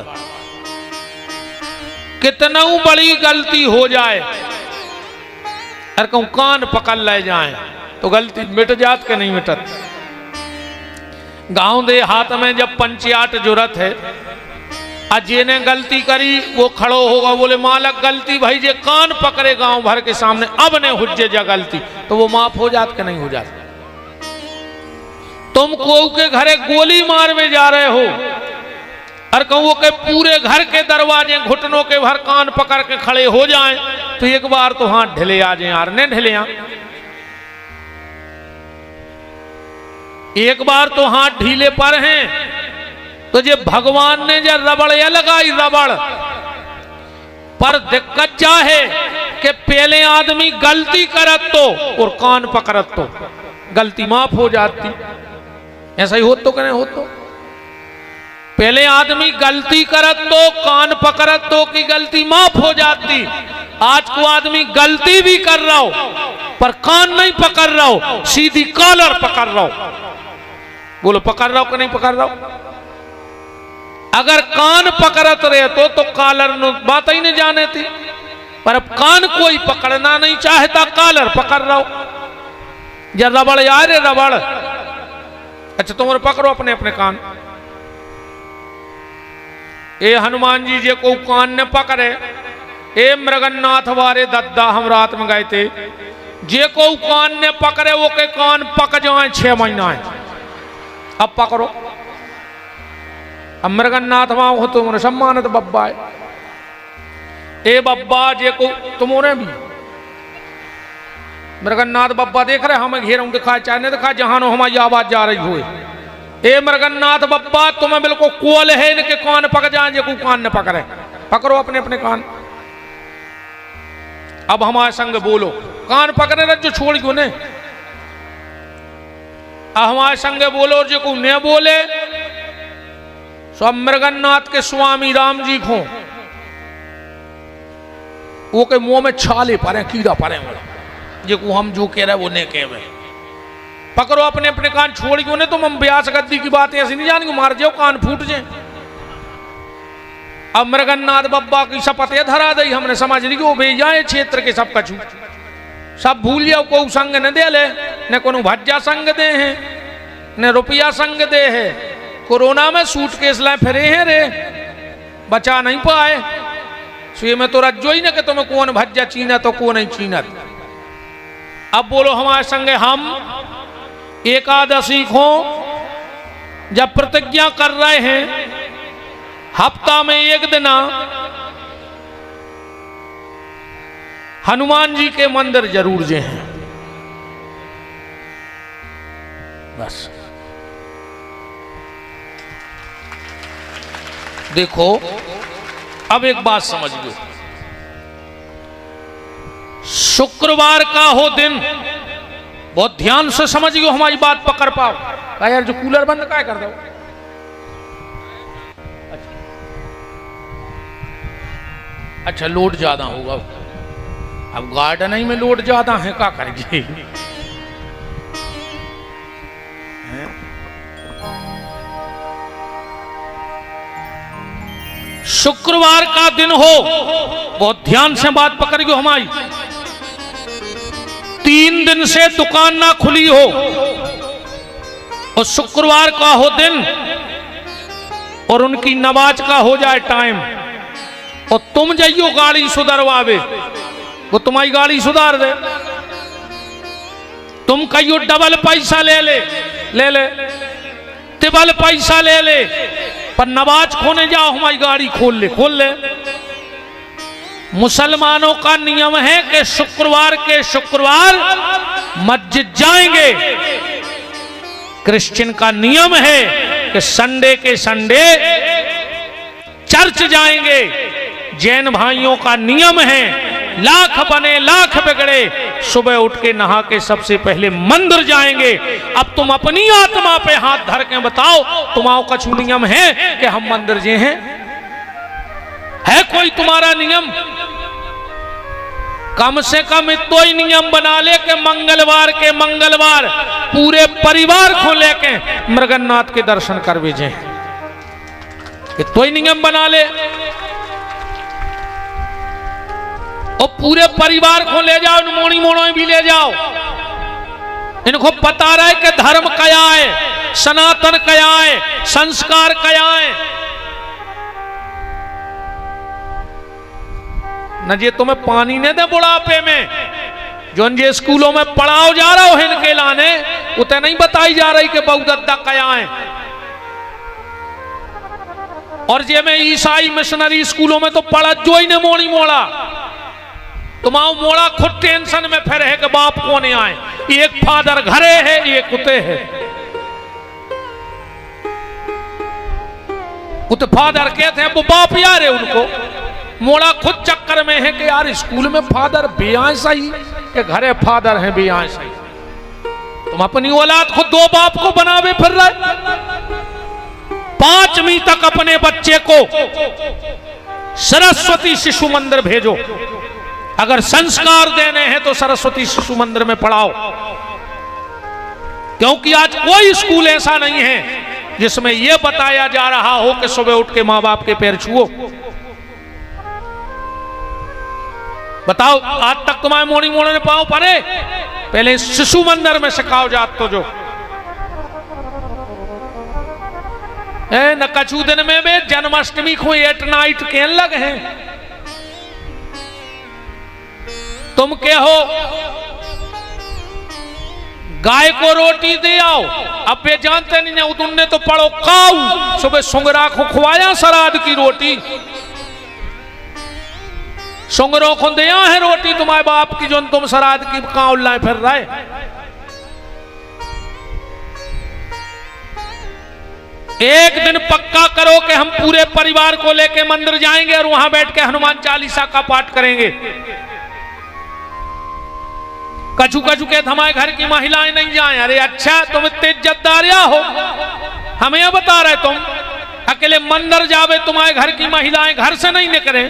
कितना बड़ी गलती हो जाए, अरे कहूं कान पकड़ ले जाए तो गलती मिट जात के नहीं मिटत। गांव दे हाथ में जब पंचायत जरूरत है, अजय ने गलती करी, वो खड़ो होगा बोले मालक गलती भाई, जे कान पकड़े गांव भर के सामने, अब ने हुज्जे जा गलती, तो वो माफ हो जात के नहीं हो जात। तुम को के घरे गोली मार में जा रहे हो, और कहूँ के पूरे घर के दरवाजे घुटनों के भर कान पकड़ के खड़े हो जाएं, तो एक बार तो हाथ ढिले आ जाए यार, ने ढिले एक बार तो हाथ ढीले पर हैं। तो जे भगवान ने जो रबड़ या लगाई रबड़ पर, दिक्कत क्या है कि पहले आदमी गलती करत तो और कान पकड़त तो गलती माफ हो जाती। ऐसा ही हो तो कहने हो तो पहले आदमी गलती करत तो कान पकड़त तो की गलती माफ हो जाती। आज को आदमी गलती भी कर रहा हो पर कान नहीं पकड़ रहा हो, सीधी कॉलर पकड़ रहा हो। बोलो पकड़ रहा हो कि नहीं पकड़ रहा हो? अगर कान पकड़त रहे तो कॉलर बात ही नहीं जाने थी, पर अब कान कोई पकड़ना नहीं चाहता, कॉलर पकड़ रहा हो। या रबड़ यार रबड़, अच्छा तुम पकड़ो अपने अपने कान। ए हनुमान जी जे को कान ने पकड़े, ए मृगन्नाथ वारे दद्दा हम रात में गए थे, जे को कान ने पकड़े वो के कान पक जाए 6 महीना है। अब पकड़ो, अब मृगन्नाथ वहां हो तुमने सम्मानित बब्बा है। ए बब्बा जे को तुमने भी मृगन्नाथ बब्बा देख रहे हमें घेरों दिखा चाहे दिखा जहां हमारी आवाज जा रही हुए। ए मृगन्नाथ बब्बा तुम्हें बिल्कुल कोल है इनके कान पक जाए, जे को कान न पकड़े, पकड़ो अपने अपने कान। अब हमारे संग बोलो, कान पकड़े रख जो छोड़ क्यों ने, हमारे संग बोलो जो को ने बोले। सो मृगन्नाथ के स्वामी राम जी को वो के मुंह में छाले पड़े, कीड़ा पड़े, जो को हम जो कह रहे वो ने कहे। पकड़ो अपने अपने कान, छोड़ क्यों ने, तुम हम ब्यास गद्दी की बात ऐसी नहीं जानेंगे, मार जाओ कान फूट जाए। अब मृगन्नाथ बब्बा की शपथ धरा दी, हमने समझ ली कि वो भेज जाए क्षेत्र के सब कछु, सब भूल जाओ, को संग न दे ले, न को भज्जा संग दे हैं, न रुपया संग दे है। कोरोना में सूटकेस लाए फिरे हैं रे, बचा नहीं पाए। सो ये में तो रज्जो ही न कि तुम्हें कौन भज्जा चीना तो कौन नहीं चीनत। अब बोलो हमारे संग, हम एकादशी को जब प्रतिज्ञा कर रहे हैं, हफ्ता में एक दिन हनुमान जी के मंदिर जरूर जे हैं। बस देखो, अब एक बात समझ लो, शुक्रवार का हो दिन, बहुत ध्यान से समझियो, हमारी बात पकड़ पाओ। कहा यार जो कूलर बंद काय कर दो। अच्छा लोड ज्यादा होगा, अब गार्डन ही में लोड ज्यादा है, क्या करेंगे। शुक्रवार का दिन हो, बहुत ध्यान से बात पकड़ियो हमारी, 3 दिन से दुकान ना खुली हो और शुक्रवार का हो दिन और उनकी नमाज का हो जाए टाइम, और तुम जाइयो गाड़ी सुधरवावे, वो तुम्हारी गाड़ी सुधार दे। तुम कहियो डबल पैसा ले ले, ले ले, तिबल पैसा ले ले, पर नमाज खोने जाओ हमारी गाड़ी खोल ले, खोल ले। मुसलमानों का नियम है कि शुक्रवार के शुक्रवार मस्जिद जाएंगे। क्रिश्चियन का नियम है कि संडे के संडे चर्च जाएंगे। जैन भाइयों का नियम है, लाख बने लाख बिगड़े, सुबह उठ के नहा के सबसे पहले मंदिर जाएंगे। अब तुम अपनी आत्मा पे हाथ धर के बताओ, तुम्हारा कछु नियम है कि हम मंदिर जे हैं? है कोई तुम्हारा नियम? कम से कम इतो ही नियम बना ले कि मंगलवार के मंगलवार पूरे परिवार को लेके मृगन्नाथ के दर्शन कर भेजे। इतो ही नियम बना ले, और पूरे परिवार को ले जाओ, मोड़ी मोड़ो भी ले जाओ। इनको पता रहे कि धर्म क्या है, सनातन क्या है, संस्कार क्या है। न जे तुम्हें पानी ने दे बुढ़ापे में, जो जे स्कूलों में पढ़ाओ जा रहा हो इनके लाने, उतने नहीं बताई जा रही कि बहुदत्ता क्या है। और जे में ईसाई मिशनरी स्कूलों में तो पढ़ा जो ही ने मोड़ी मोड़ा, तुम्हारा मोड़ा खुद टेंशन में फिर है कि बाप कौन आए। एक फादर घरे है, एक कुत्ते है। कुत्ते फादर कहते हैं वो बाप यार है, उनको मोड़ा खुद चक्कर में है कि यार स्कूल में फादर बेआए सही कि घरे फादर है बेआए सही। तुम अपनी औलाद खुद दो बाप को बनावे फिर रहे। 5वीं तक अपने बच्चे को सरस्वती शिशु मंदिर भेजो। अगर संस्कार देने हैं तो सरस्वती शिशु मंदिर में पढ़ाओ, क्योंकि आज कोई स्कूल ऐसा नहीं है जिसमें यह बताया जा रहा हो कि सुबह उठ के मां बाप के पैर छुओ। बताओ आज तक तुम्हारे मोड़ी मोड़े ने पाओ पड़े? पहले शिशु मंदिर में सिखाओ जात तो जो न कछु दिन में वे जन्माष्टमी को 8 नाइट कहने लगे हैं। तुम के हो गाय को रोटी दे आओ, अब वे जानते नहीं है तुमने तो पढ़ो काऊ। सुबह सुंगरा को खुआया सराद की रोटी, सुंगरों को दिया है रोटी तुम्हारे बाप की, जो तुम सराद की काऊ लाए फिर रहे। एक दिन पक्का करो कि हम पूरे परिवार को लेके मंदिर जाएंगे और वहां बैठ के हनुमान चालीसा का पाठ करेंगे। कछु कछु कहते हमारे घर की महिलाएं नहीं जाएं। अरे अच्छा, तुम इतने इज्जतदारिया हो, हमें यह बता रहे तुम अकेले मंदिर जावे, तुम्हारे घर की महिलाएं घर से नहीं निकले।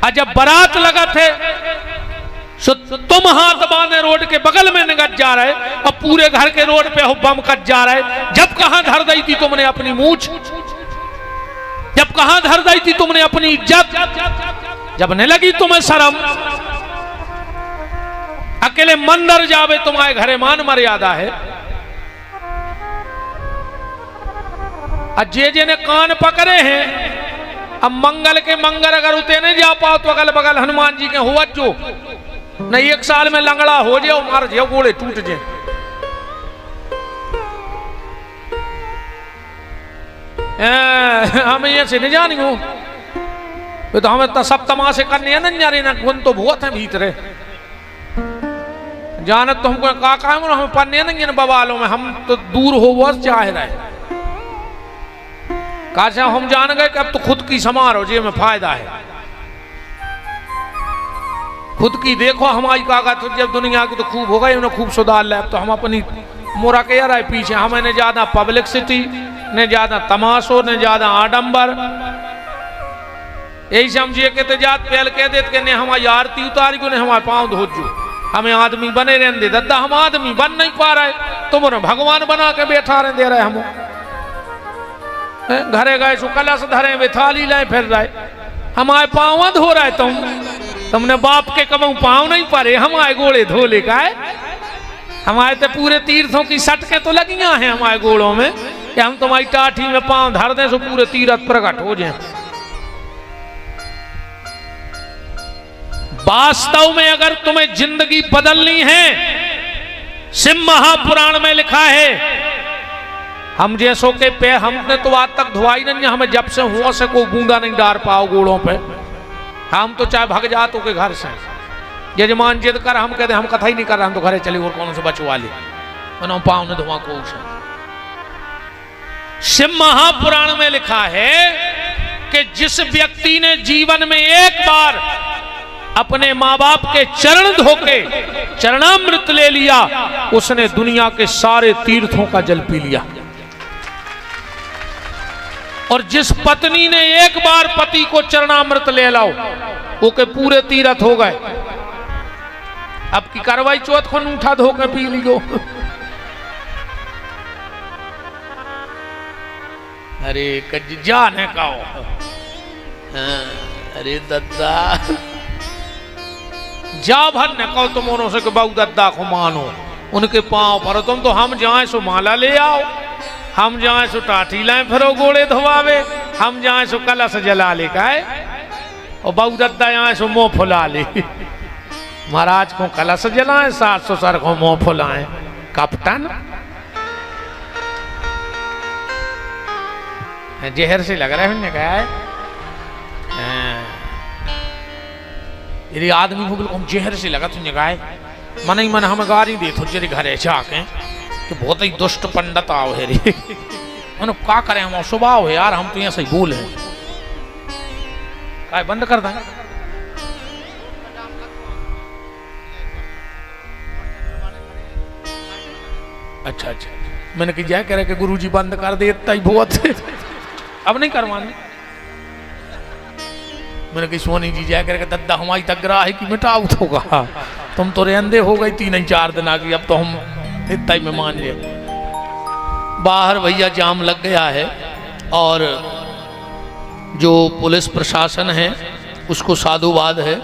और जब बारात लगा थे सो तुम हाथ बांधे रोड के बगल में निकट जा रहे और पूरे घर के रोड पे हो बम कट जा रहे। जब कहां धर दी थी तुमने अपनी मूछ, जब कहां धर दी थी तुमने अपनी इज्जत, जब नहीं लगी तुम्हें शर्म। अकेले मंदिर जावे तुम्हारे घरे मान मर्यादा है। जे जे ने कान पकड़े हैं, अब मंगल के मंगल अगर उते नहीं जा पाओ तो अगल बगल हनुमान जी के हुआ जो नहीं, एक साल में लंगड़ा हो जाओ, मार जाओ, गोड़े टूट जाए। हमें ये से नहीं जानी हो तो हमें तो सब तमाशे करने हैं ना, ना गुन तो बहुत है भीतरे जानत तो हमको का हमें पन्ने नहीं है बवालों में, हम तो दूर हो वो चाह रहे काशा हम जान गए कि अब तो खुद की समारोह जे में फायदा है। खुद की देखो हमारी काका तो जब दुनिया की तो खूब हो गई, उन्हें खूब सुधार ले। अब तो हम अपनी मोरा के यार पीछे, हमें ने ज्यादा पब्लिसिटी, ने ज्यादा तमाशो, ने ज्यादा आडंबर, यही समझिए के जात पहल कह देते कि ने हमारी आरती उतारी को, ने हमारे पाँव धो जो, हमें आदमी बने रहने दे। दद्दा हम आदमी बन नहीं पा रहे, तुम उन्हें भगवान बना के बैठा रहे दे रहे। हम घरे गए सो कलश धरे वे थाली लाए फिर रहे, हमारे पाँव धो रहे तुमने बाप के कबू पाँव नहीं पड़े, हमारे गोड़े धो ले का है। हमारे तो पूरे तीर्थों की सटके तो लगियां हैं हमारे गोड़ों में कि हम तुम्हारी टाठी में पाँव धर दें सो पूरे तीर्थ प्रकट हो जाए। वास्तव में अगर तुम्हें जिंदगी बदलनी है, शिव महापुराण में लिखा है, हम जैसों के पैर हमने तो आज तक धुआई नहीं, हमें जब से हुआ से कोई बूंदा नहीं डाल पाओ गोड़ों पे। हम तो चाहे भग जातो के घर से, यजमान जिद कर हम कहते हम कथा ही नहीं कर रहे, हम तो घरे चले और कौन से बचवा ले, पाँव ने धुआं को। शिव महापुराण में लिखा है कि जिस व्यक्ति ने जीवन में एक बार अपने माँ बाप के चरण धोके चरणामृत ले लिया, उसने दुनिया के सारे तीर्थों का जल पी लिया। और जिस पत्नी ने एक बार पति को चरणामृत ले लाओ, वो के पूरे तीर्थ हो गए। अब की कार्रवाई चौथ को उठा धो के पी लियो। अरे जाने का अरे दद्दा जा भर न कहो तुम उन्हों से कि बहु दद्दा को मानो, उनके पांव पर तुम तो हम जाए सो माला ले आओ, हम जाए सो टाठी लाए फिरो गोड़े धोवावे, हम जाए सो कलश जला ले का है, और बहु दद्दा यहाँ सो मुंह फुला ले। महाराज को कलश जलाए, सास ससुर को मुंह फुलाए, कपटन जहर से लग रहा है। उन्होंने कहा है यदि आदमी को बिल्कुल जहर से लगा, तुझे कहा है मन ही मन हमें गारी दे तो जेरे घरे जाके कि बहुत ही दुष्ट पंडित आओ है रे। उन्होंने क्या करें, हम स्वभाव है यार, हम तो यहाँ सही बोल है, काय बंद कर दें। अच्छा अच्छा, मैंने कहा जाए कह रहे कि गुरुजी बंद कर दे, इतना ही बहुत अब नहीं करवाने। मैंने कही सोनी जी जाए करके दद्दा हमारी तगरा है कि मिटाओ तो कहा, तुम तो रेंदे हो गई 3-4 दिन आ गई, अब तो हम इतना ही में मान लिया। बाहर भैया जाम लग गया है और जो पुलिस प्रशासन है उसको साधुवाद है,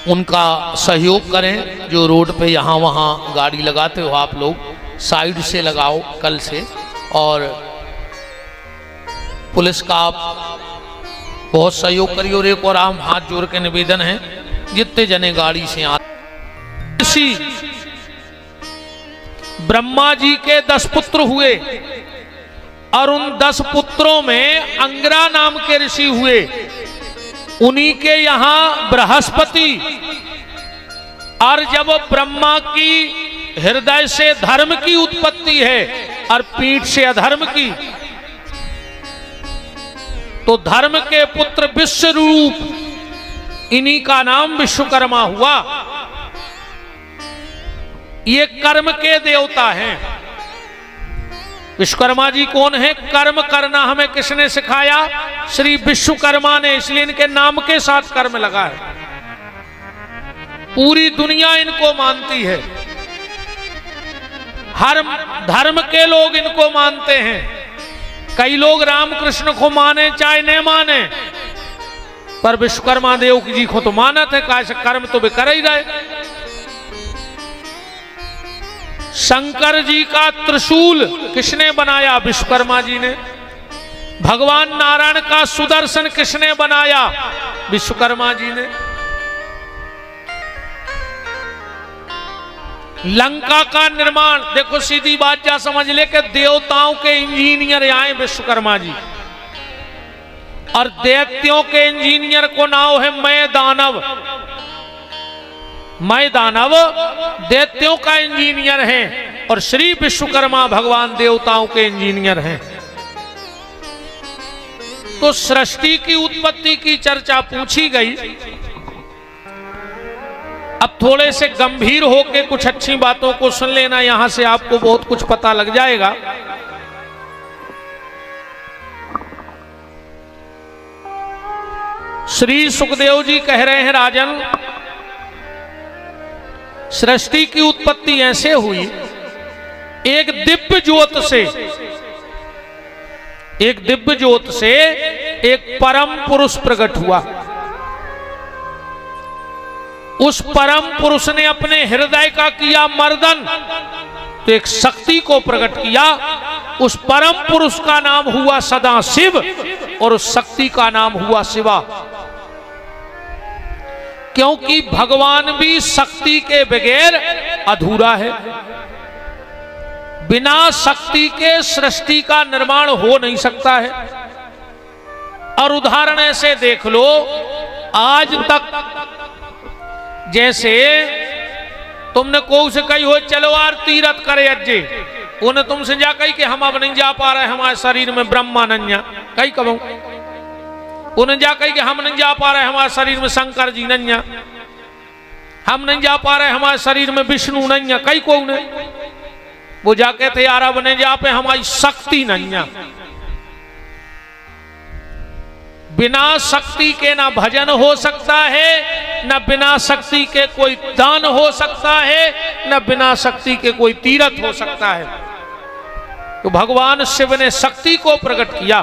उनका सहयोग करें। जो रोड पे यहाँ वहाँ गाड़ी लगाते हो आप लोग साइड से लगाओ कल से, और पुलिस का आप बहुत सहयोग करिए। और एक और आम हाथ जोड़ के निवेदन है, जितने जने गाड़ी से आते, ऋषि ब्रह्मा जी के 10 पुत्र हुए और उन 10 पुत्रों में अंगिरा नाम के ऋषि हुए। उन्हीं के यहां बृहस्पति, और जब ब्रह्मा की हृदय से धर्म की उत्पत्ति है और पीठ से अधर्म की, तो धर्म के पुत्र विश्वरूप, इन्हीं का नाम विश्वकर्मा हुआ। ये कर्म के देवता हैं। विश्वकर्मा जी कौन है? कर्म करना हमें किसने सिखाया? श्री विश्वकर्मा ने, इसलिए इनके नाम के साथ कर्म लगा है। पूरी दुनिया इनको मानती है, हर धर्म के लोग इनको मानते हैं। कई लोग रामकृष्ण को माने चाहे न माने, पर विश्वकर्मा देव जी को तो मानत है, कैसे कर्म तो वे कर ही रहे। शंकर जी का त्रिशूल किसने बनाया? विश्वकर्मा जी ने। भगवान नारायण का सुदर्शन किसने बनाया? विश्वकर्मा जी ने। लंका का निर्माण, देखो सीधी बात जा समझ ले कि देवताओं के इंजीनियर आए विश्वकर्मा जी, और दैत्यों के इंजीनियर को नाम है मैं दानव। मैं दानव दैत्यों का इंजीनियर है, और श्री विश्वकर्मा भगवान देवताओं के इंजीनियर हैं। तो सृष्टि की उत्पत्ति की चर्चा पूछी गई। अब थोड़े से गंभीर होके कुछ अच्छी बातों को सुन लेना, यहां से आपको बहुत कुछ पता लग जाएगा। श्री सुखदेव जी कह रहे हैं, राजन सृष्टि की उत्पत्ति ऐसे हुई, एक दिव्य ज्योत से एक परम पुरुष प्रकट हुआ। उस परम पुरुष ने अपने हृदय का किया मर्दन, तो एक शक्ति को प्रकट किया। उस परम पुरुष का नाम हुआ सदाशिव, और उस शक्ति का नाम हुआ शिवा। क्योंकि भगवान भी शक्ति के बगैर अधूरा है। बिना शक्ति के सृष्टि का निर्माण हो नहीं सकता है। और उदाहरण ऐसे देख लो, आज तक जैसे तुमने को से कही हो चलो यार तीरथ करे अज्जे, उन्हें तुमसे जा कही कि हम अब नहीं जा पा रहे, हमारे शरीर में ब्रह्मा नन्या कही कबू। उन्हें जा कही कि हम नहीं जा पा रहे, हमारे शरीर में शंकर जी नन्या। हम नहीं जा पा रहे, हमारे शरीर में विष्णु नन्या कही को उन्हें। वो जाके थे यार अब नहीं जा पे, हमारी शक्ति नन्या। बिना शक्ति के ना भजन हो सकता है, न बिना शक्ति के कोई दान हो सकता है, न बिना शक्ति के कोई तीरथ हो सकता है। तो भगवान शिव ने शक्ति को प्रकट किया।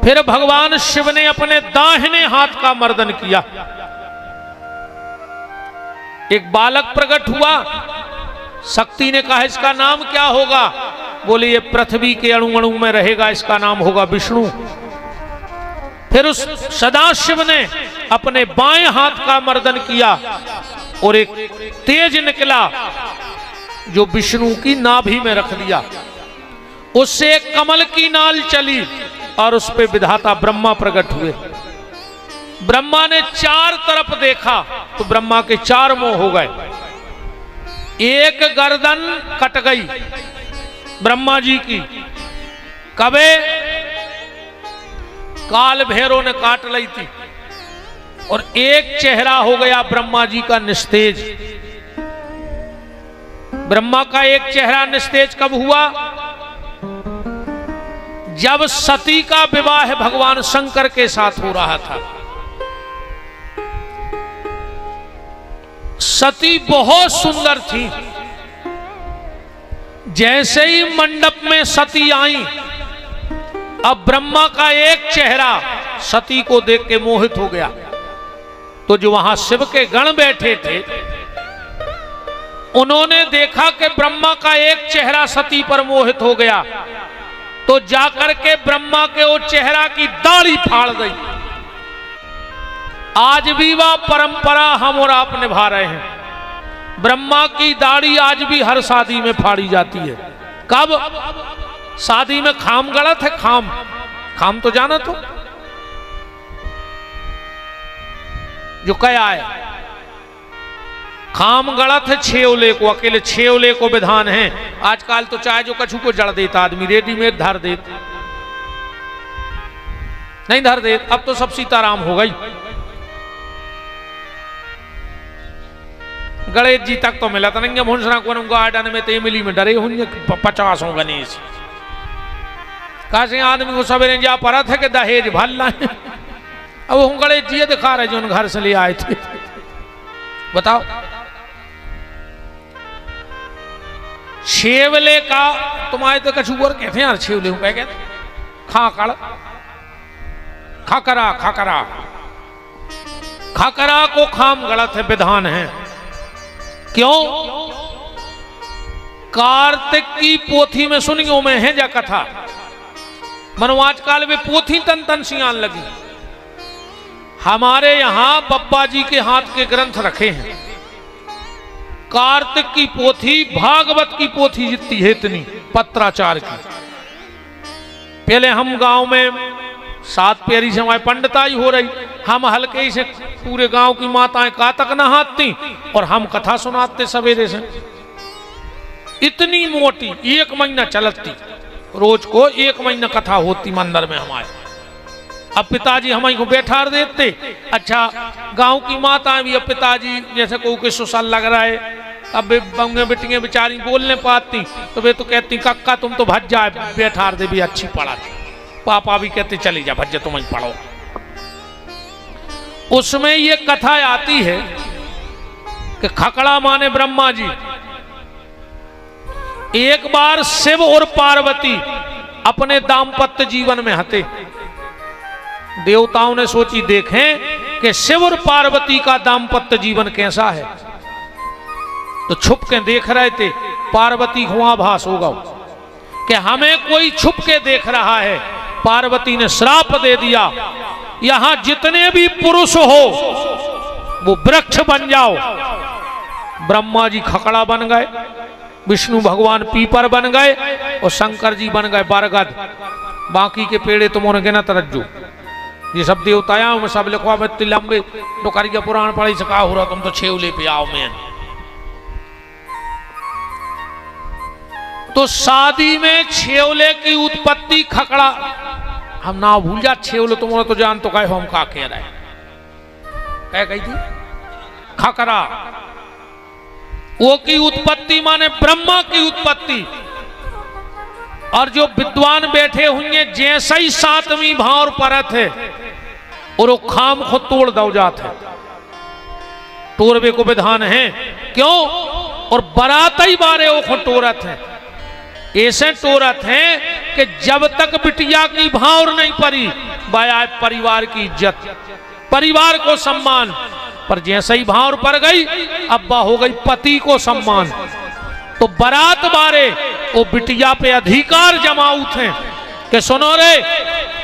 फिर भगवान शिव ने अपने दाहिने हाथ का मर्दन किया। एक बालक प्रकट हुआ। शक्ति ने कहा इसका नाम क्या होगा? बोले ये पृथ्वी के अणु अणु में रहेगा, इसका नाम होगा विष्णु। फिर उस सदाशिव ने अपने बाएं हाथ का मर्दन किया, और एक तेज निकला जो विष्णु की नाभि में रख दिया। उससे एक कमल की नाल चली, और उस पे विधाता ब्रह्मा प्रकट हुए। ब्रह्मा ने चार तरफ देखा तो ब्रह्मा के चार मुंह हो गए। एक गर्दन कट गई ब्रह्मा जी की, कबे काल भैरव ने काट ली थी। और एक चेहरा हो गया ब्रह्मा जी का निस्तेज। ब्रह्मा का एक चेहरा निस्तेज कब हुआ? जब सती का विवाह भगवान शंकर के साथ हो रहा था। सती बहुत सुंदर थी। जैसे ही मंडप में सती आई, अब ब्रह्मा का एक चेहरा सती को देख के मोहित हो गया। तो जो वहां शिव के गण बैठे थे, उन्होंने देखा कि ब्रह्मा का एक चेहरा सती पर मोहित हो गया, तो जाकर के ब्रह्मा के वो चेहरा की दाढ़ी फाड़ दी। आज भी वह परंपरा हम और आप निभा रहे हैं। ब्रह्मा की दाढ़ी आज भी हर शादी में फाड़ी जाती है। कब? शादी में खाम गलत है। खाम तो जाना तो जो क्या है, खाम गलत है। छेवले को, अकेले छेवले को विधान है। आजकल तो चाहे जो कछु को जड़ देता आदमी, रेडीमेड धर देता, नहीं धर देता। अब तो सब सीताराम हो गई। गणेश जी तक तो मिला था नहीं मुंसरा को गार्डन में ते मिली में डरे होंगे 50 गणेश कासे आदमी को सवेरे जा पड़ा था कि दहेज भल्ला है। अब वो गणेश जी दिखा रहे जो उन घर से ले आए थे। बताओ छेवले का तुम्हारे तो कछुअर कहते हैं यार, छेवले को क्या कहते? खाकड़, खाकरा, खाकरा, खाकरा को खाम गलत है, विधान है। क्यों? कार्तिक की पोथी में सुनियो में है जा कथा, मनवाज काल में पोथी तन तन सियान लगी। हमारे यहां बब्बा जी के हाथ के ग्रंथ रखे हैं। कार्तिक की पोथी भागवत की पोथी जितनी है इतनी पत्राचार की। पहले हम गांव में 7 पेरी से हमारी पंडिताई हो रही, हम हल्के से पूरे गांव की माताएं कातक नहाती और हम कथा सुनाते सवेरे से। इतनी मोटी 1 महीना चलती, रोज को 1 महीना कथा होती मंदिर में हमारे। अब पिताजी हमारी को बैठा देते। अच्छा गांव की माताएं भी, अब पिताजी जैसे कोई के सुसल लग रहा है, अब बंगे बेटियां बेचारी बोलने पाती तो वे तो कहती कक्का तुम तो भज जाए, बैठा दे भी अच्छी पढ़ा थी। पापा भी कहते चली जा भज्जे तुम ही पढ़ो। उसमें ये कथा आती है कि खकड़ा माने ब्रह्मा जी। एक बार शिव और पार्वती अपने दाम्पत्य जीवन में हते। देवताओं ने सोची देखें कि शिव और पार्वती का दाम्पत्य जीवन कैसा है, तो छुप के देख रहे थे। पार्वती को आभास होगा कि हमें कोई छुप के देख रहा है। पार्वती ने श्राप दे दिया, यहां जितने भी पुरुष हो वो वृक्ष बन जाओ। ब्रह्मा जी खकड़ा बन गए, विष्णु भगवान पीपर बन गए और शंकर जी बन गए बरगद। बाकी के पेड़े तुमने गिनत रज्जो। ये सब देवताओं में सब लिखवा में लंबे डोकरिया पुराण पढ़ी सका हो रहा, तुम तो छेवले पे आओ में। तो शादी में छेवले की उत्पत्ति खकड़ा, हम ना भूल जा छेवले तुमने तो जान तो कहे हम का कह रहे क्या कही थी? खकड़ा वो की उत्पत्ति माने ब्रह्मा की उत्पत्ति। और जो विद्वान बैठे होंगे जैसे ही 7वीं भावर परत है और वो खाम को तोड़ दो जात है, तोड़वे को विधान है। क्यों? और बराती बारे वो को टोरत है। ऐसे टोरत है कि जब तक बिटिया की भावर नहीं पड़ी बाया परिवार की इज्जत, परिवार को सम्मान। पर जैसे ही भावर पड़ गई अब्बा हो गई पति को सम्मान। तो बारात बारे वो बिटिया पे अधिकार जमाऊ थे कि सुनो रे,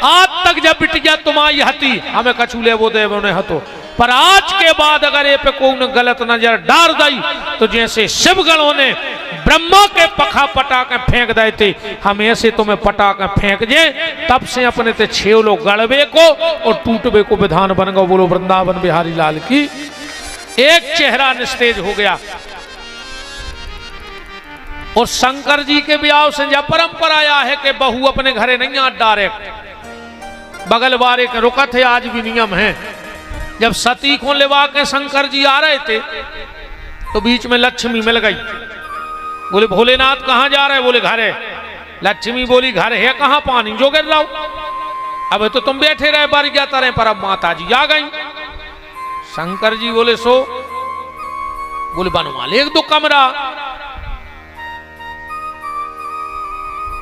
आज तक जब बिटिया तुम्हारी हती हमें कछूले वो दे उन्हें हतो, पर आज के बाद अगर ये पे कोई गलत नजर डाल दी तो जैसे शिवगणों ने ब्रह्मा के पखा पटा के फेंक दे थे, हम ऐसे तुम्हें पटा के फेंक जे। तब से अपने ते छेवलो गड़बे को और टूटबे को विधान बन गो। बोलो वृंदावन बिहारी लाल की। एक चेहरा निस्तेज हो गया। और शंकर जी के ब्याह से जब परंपरा आया है कि बहू अपने घरे नहीं आ डायरेक्ट, बगल बारे के रुका थे, आज भी नियम है। जब सती को लेवा के शंकर जी आ रहे थे तो बीच में लक्ष्मी मिल गई। बोले भोलेनाथ कहाँ जा रहे हैं? बोले घर है। लक्ष्मी बोली घर है कहाँ? पानी जो गिर रहा हूं। अब तो तुम बैठे रहे बारी जाता रहे, पर अब माता जी आ गई। शंकर जी बोले सो? बोले बनवा ले 1-2 कमरा।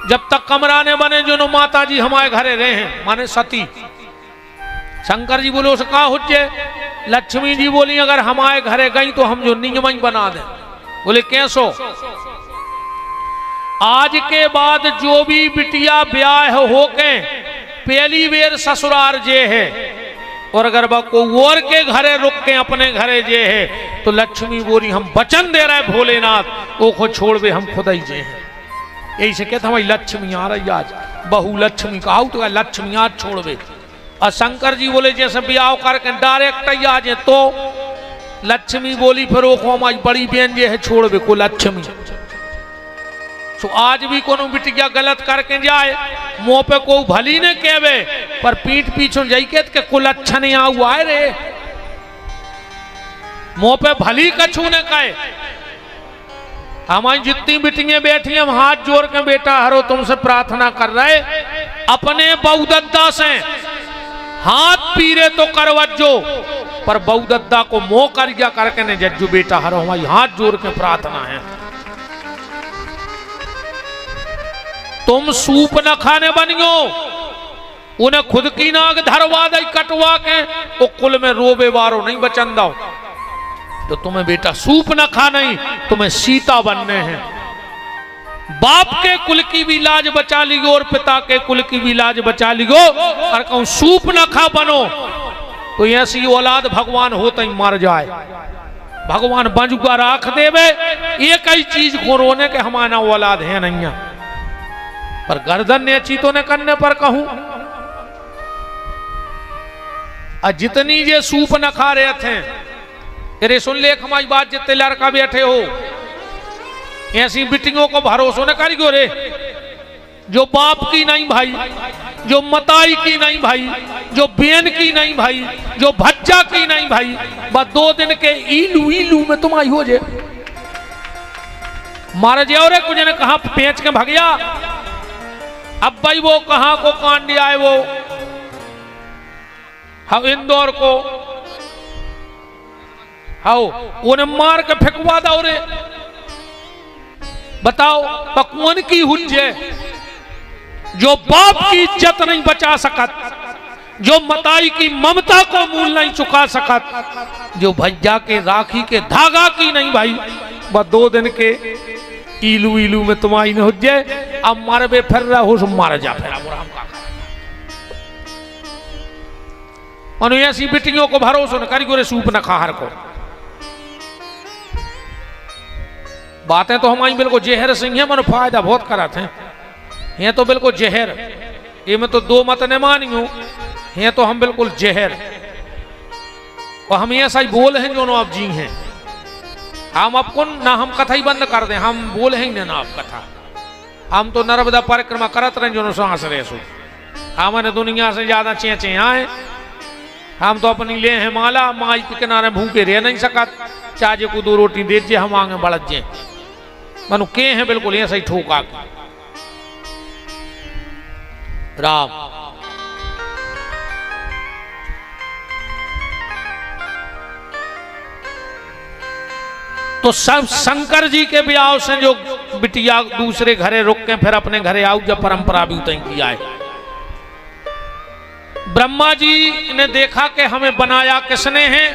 जब तक कमरा ने बने जो माता जी हमारे घरे रहे हैं, माने सती। शंकर जी बोले उसे कहा हुज्जे? लक्ष्मी जी बोली अगर हमारे घरे गई तो हम जो नियम ही बना दें। बोले कैसो? आज के बाद जो भी बिटिया ब्याह होके पहली बेर ससुराल जे है, और अगर वह को और के घरे रुक के अपने घरे जे है, तो लक्ष्मी बोली हम वचन दे रहे भोलेनाथ वो को छोड़वे हम खुद ही जे हैं। यही से कहते हमारी लक्ष्मी आ रही आज, बहु लक्ष्मी कहा तो लक्ष्मी आज छोड़वे। और शंकर जी बोले जैसे ब्याह करके डायरेक्ट ही आ जाए, तो लक्ष्मी बोली फिर वो हमारी बड़ी बहन जे है छोड़वे को लक्ष्मी। तो आज भी कोनो बिटिया गलत करके जाए, मुंह पे को भली ने कहवे, पर पीठ पीछे जाई के कुल अच्छा नहीं हुआ है रे। मुंह पे भली कछू ने कहे। हमारी जितनी बिटियां बैठी हम हाथ जोड़ के बेटा हरो तुमसे प्रार्थना कर रहे, अपने बहुदद्दा से हाथ पीरे तो करवजो, पर बहुदद्दा को मोह कर गया करके ने जज्जू बेटा हरो हमारी हाथ जोड़ के प्रार्थना है। तुम सूप न खाने बनियो, उन्हें खुद की नाग धरवा दई कटवा के, वो कुल में रोबे वारो नहीं बचन दो। तो तुम्हें बेटा सूप न खाना ही, तुम्हें सीता बनने हैं। बाप के कुल की भी लाज बचा लियो और पिता के कुल की भी लाज बचा लियो, और कहूं सूप न खा बनो तो ऐसी औलाद भगवान होता ही मर जाए। भगवान बंजुगा राख देवे, एक ही चीज को रोने के हमारा औलाद है नहीं है। पर गर्दन ने चीतों ने करने पर कहूं, जितनी ये सूप न खा रहे थे, अरे सुन ले हमारी बात, जितने लड़का बैठे हो ऐसी बिटियों को भरोसा न करियो रे, जो बाप की नहीं भाई, जो मताई की नहीं भाई, जो बेन की नहीं भाई, जो भज्जा की नहीं भाई, बस 2 दिन के ईलू ईलू में तुम आई हो जे मार जाओ रे। कुछ ने कहा पेंच के भग गया। अब भाई वो कहां को कांड आए, वो हाँ इंदौर को हाउ उन्हें मार के फेंकवा दो रे। बताओ पकवान की हुज्जे, जो बाप की इज्जत नहीं बचा सकत, जो मताई की ममता को मूल नहीं चुका सकत, जो भैया के राखी के धागा की नहीं भाई, बस 2 दिन के ईलू ईलू में तुम्हारी न हुज्जे। अब मारबे फिर रहा हो सो मार जा फिर हम ऐसी बिटियों को भरोसा न करियो रे, सूप न खाहर को। बातें तो हमारी बिल्कुल जहर सिंह है, मन फायदा बहुत कराते हैं। ये तो बिल्कुल जहर, ये में तो 2 मत न मानियो, ये तो हम बिल्कुल जहर। और हम ऐसा ही बोल हैं जो आप जी हैं। हम आपको ना हम कथा ही बंद कर दें, हम बोल हैं ना आप कथा। हम तो नर्मदा परिक्रमा करत रहे जो सांस रहे सो। हमने दुनिया से ज्यादा चे आए। हम तो अपनी ले हैं माला, माई के किनारे भूखे रह नहीं सकत, चाहे को 2 रोटी दे जे हम आगे बढ़ जे। मनु के हैं बिल्कुल ऐसा ही ठोका के। राम तो सब शंकर जी के ब्याह से जो बिटिया दूसरे घरे रुक के फिर अपने घरे आओ, जब परंपरा भी उतई किया है। ब्रह्मा जी ने देखा कि हमें बनाया किसने है,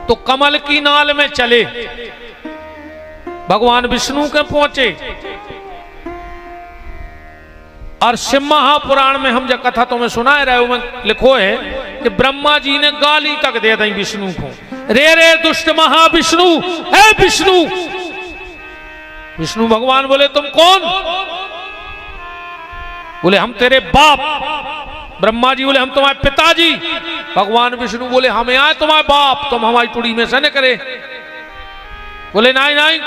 तो कमल की नाल में चले भगवान विष्णु के पहुंचे। और शिव महापुराण में हम जब कथा तुम्हें सुनाए रहे हो लिखो है कि ब्रह्मा जी ने गाली तक दे दी विष्णु को, रे रे दुष्ट महाविष्णु, हे विष्णु। विष्णु भगवान बोले तुम कौन? बोले हम तेरे बाप। ब्रह्मा जी बोले हम तुम्हारे पिताजी। भगवान विष्णु बोले हमें आए तुम्हारे बाप, तुम हमारी टुड़ी में से न करे। बोले नहीं नहीं,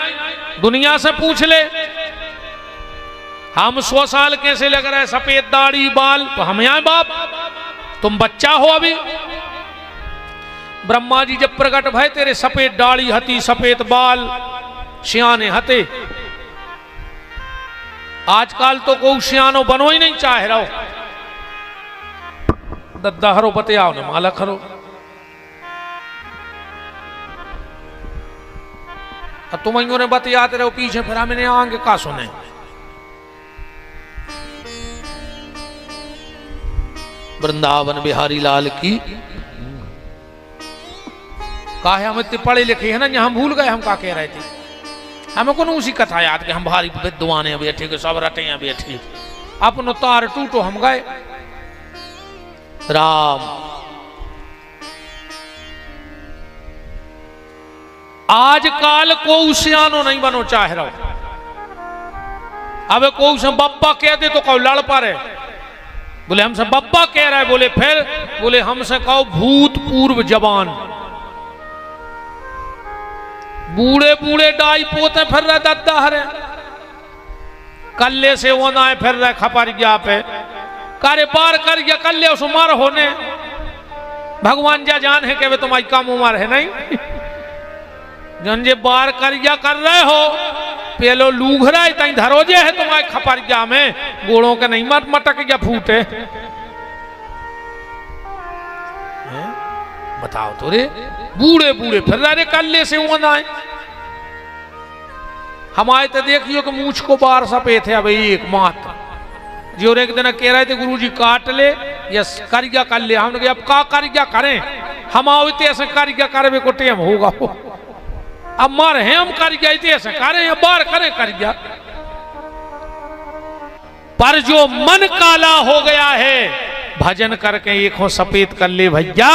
दुनिया से पूछ ले, हम 100 साल कैसे लग रहे, सफेद दाढ़ी बाल, तो हमें आए बाप, तुम बच्चा हो अभी। ब्रह्मा जी जब प्रकट भय, तेरे सफेद दाढ़ी हती, सफेद बाल, सियाने हते। आजकल तो कोई सियानो बनो ही नहीं चाहे रहो। दद्दा हरो बतियाओ ने मालक हरो। अब तुम ने बतियाते रहो पीछे, फिर हमने आगे का सुने। वृंदावन बिहारी लाल की। का है हम इतने पढ़े लिखे हैं ना, हम भूल गए हम का कह रहे थे। हमें को उसी कथा याद कि हम भारी विद्वान हैं बैठे के, सब रटे हैं बैठे, अपनो तार टूटो हम गए। राम आजकल को सियानो नहीं बनो चाह रहा। अब को उसे बब्बा कह दे तो कहो लड़ पारे। बोले हमसे बब्बा कह रहा है, बोले फिर बोले हमसे कहो भूतपूर्व जवान। बूढ़े बूढ़े डाई पोते फिर रहे दद्दा हरे, कल्ले से वो ना फिर रहे खपरिया पे, कारे पार कर गया कल्ले उस मार होने। भगवान जा जान है कि वे तुम्हारी कम उम्र है नहीं जन जे बार करिया कर रहे हो पेलो लूघरा तई धरोजे है तुम्हारे खपरिया में गोड़ों के नहीं मत मटक या फूटे बताओ तो रे बूढ़े बूढ़े फिर रहे कल्ले से वो ना हमारे तो देखियो कि मूछ को बार सफेद है भाई एक मात्र जो एक दिन कह रहे थे गुरुजी काट ले या करिया कर ले हमने अब का करिया करें हम आओते ऐसे करिया करे को टेम होगा अब मर हैं हम करिया ऐसे करें या बार करें करिया पर जो मन काला हो गया है भजन करके एक हो सफेद कर ले भैया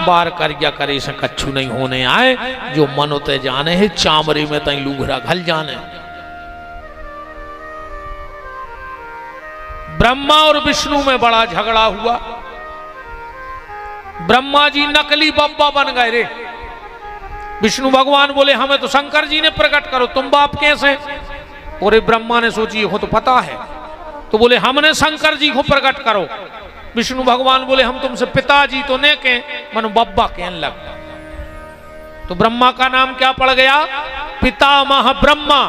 बार करिया करे से कच्छू नहीं होने आए जो मन होते जाने है चामरे में तई लूघरा घल जाने। ब्रह्मा और विष्णु में बड़ा झगड़ा हुआ। ब्रह्मा जी नकली बब्बा बन गए रे। विष्णु भगवान बोले हमें तो शंकर जी ने प्रकट करो तुम बाप कैसे। और ब्रह्मा ने सोची हो तो पता है तो बोले हमने शंकर जी को प्रकट करो। विष्णु भगवान बोले हम तुमसे पिताजी तो ने के मनो बब्बा कहने लग। तो ब्रह्मा का नाम क्या पड़ गया पितामह ब्रह्मा।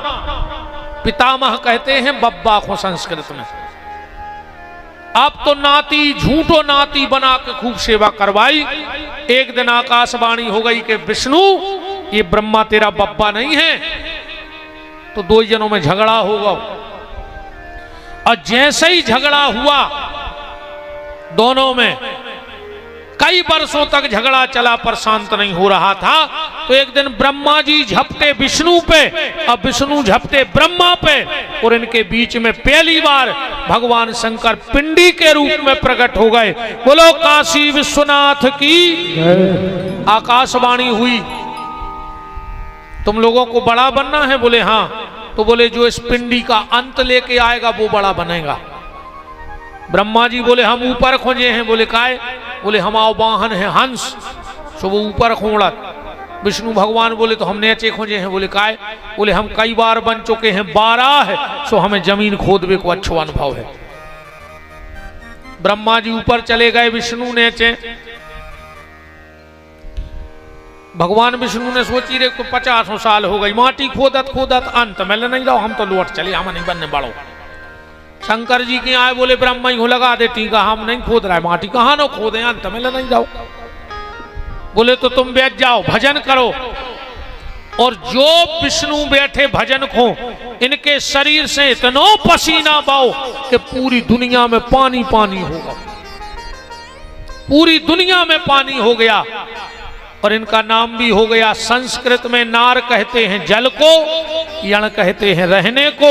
पितामह कहते हैं बब्बा को संस्कृत में। अब तो नाती झूठो नाती बना के खूब सेवा करवाई। एक दिन आकाशवाणी हो गई कि विष्णु ये ब्रह्मा तेरा बब्बा नहीं है। तो दो जनों में झगड़ा होगा और जैसे ही झगड़ा हुआ दोनों में कई वर्षों तक झगड़ा चला पर शांत नहीं हो रहा था। तो एक दिन ब्रह्मा जी झपटे विष्णु पे अब विष्णु झपटे ब्रह्मा पे और इनके बीच में पहली बार भगवान शंकर पिंडी के रूप में प्रकट हो गए। बोलो काशी विश्वनाथ की। आकाशवाणी हुई तुम लोगों को बड़ा बनना है। बोले हाँ। तो बोले जो इस पिंडी का अंत लेके आएगा वो बड़ा बनेगा। ब्रह्मा जी बोले हम ऊपर खोजे हैं। बोले काय। बोले हम आओ वाहन है हंस सो वो ऊपर खोड़त। विष्णु भगवान बोले तो हम नीचे खोजे हैं। बोले काय। बोले हम कई बार बन चुके हैं 12 है सो हमें जमीन खोदने को अच्छा अनुभव है। ब्रह्मा जी ऊपर चले गए विष्णु नीचे। भगवान विष्णु ने सोची रे को 50 साल हो गई माटी खोदत खोदत अंत में नहीं रहो हम तो लौट चले हम नहीं बनने बढ़ो। शंकर जी के आए बोले ब्रह्मा ही लगा दे टीका हम नहीं खोद रहा है माटी कहाँ न खोदे अंत में नहीं जाओ। बोले तो तुम बैठ जाओ भजन करो। और जो विष्णु बैठे भजन को इनके शरीर से इतना पसीना बाओ कि पूरी दुनिया में पानी पानी होगा। पूरी दुनिया में पानी हो गया। और इनका नाम भी हो गया संस्कृत में नार कहते हैं जल को यण कहते हैं रहने को।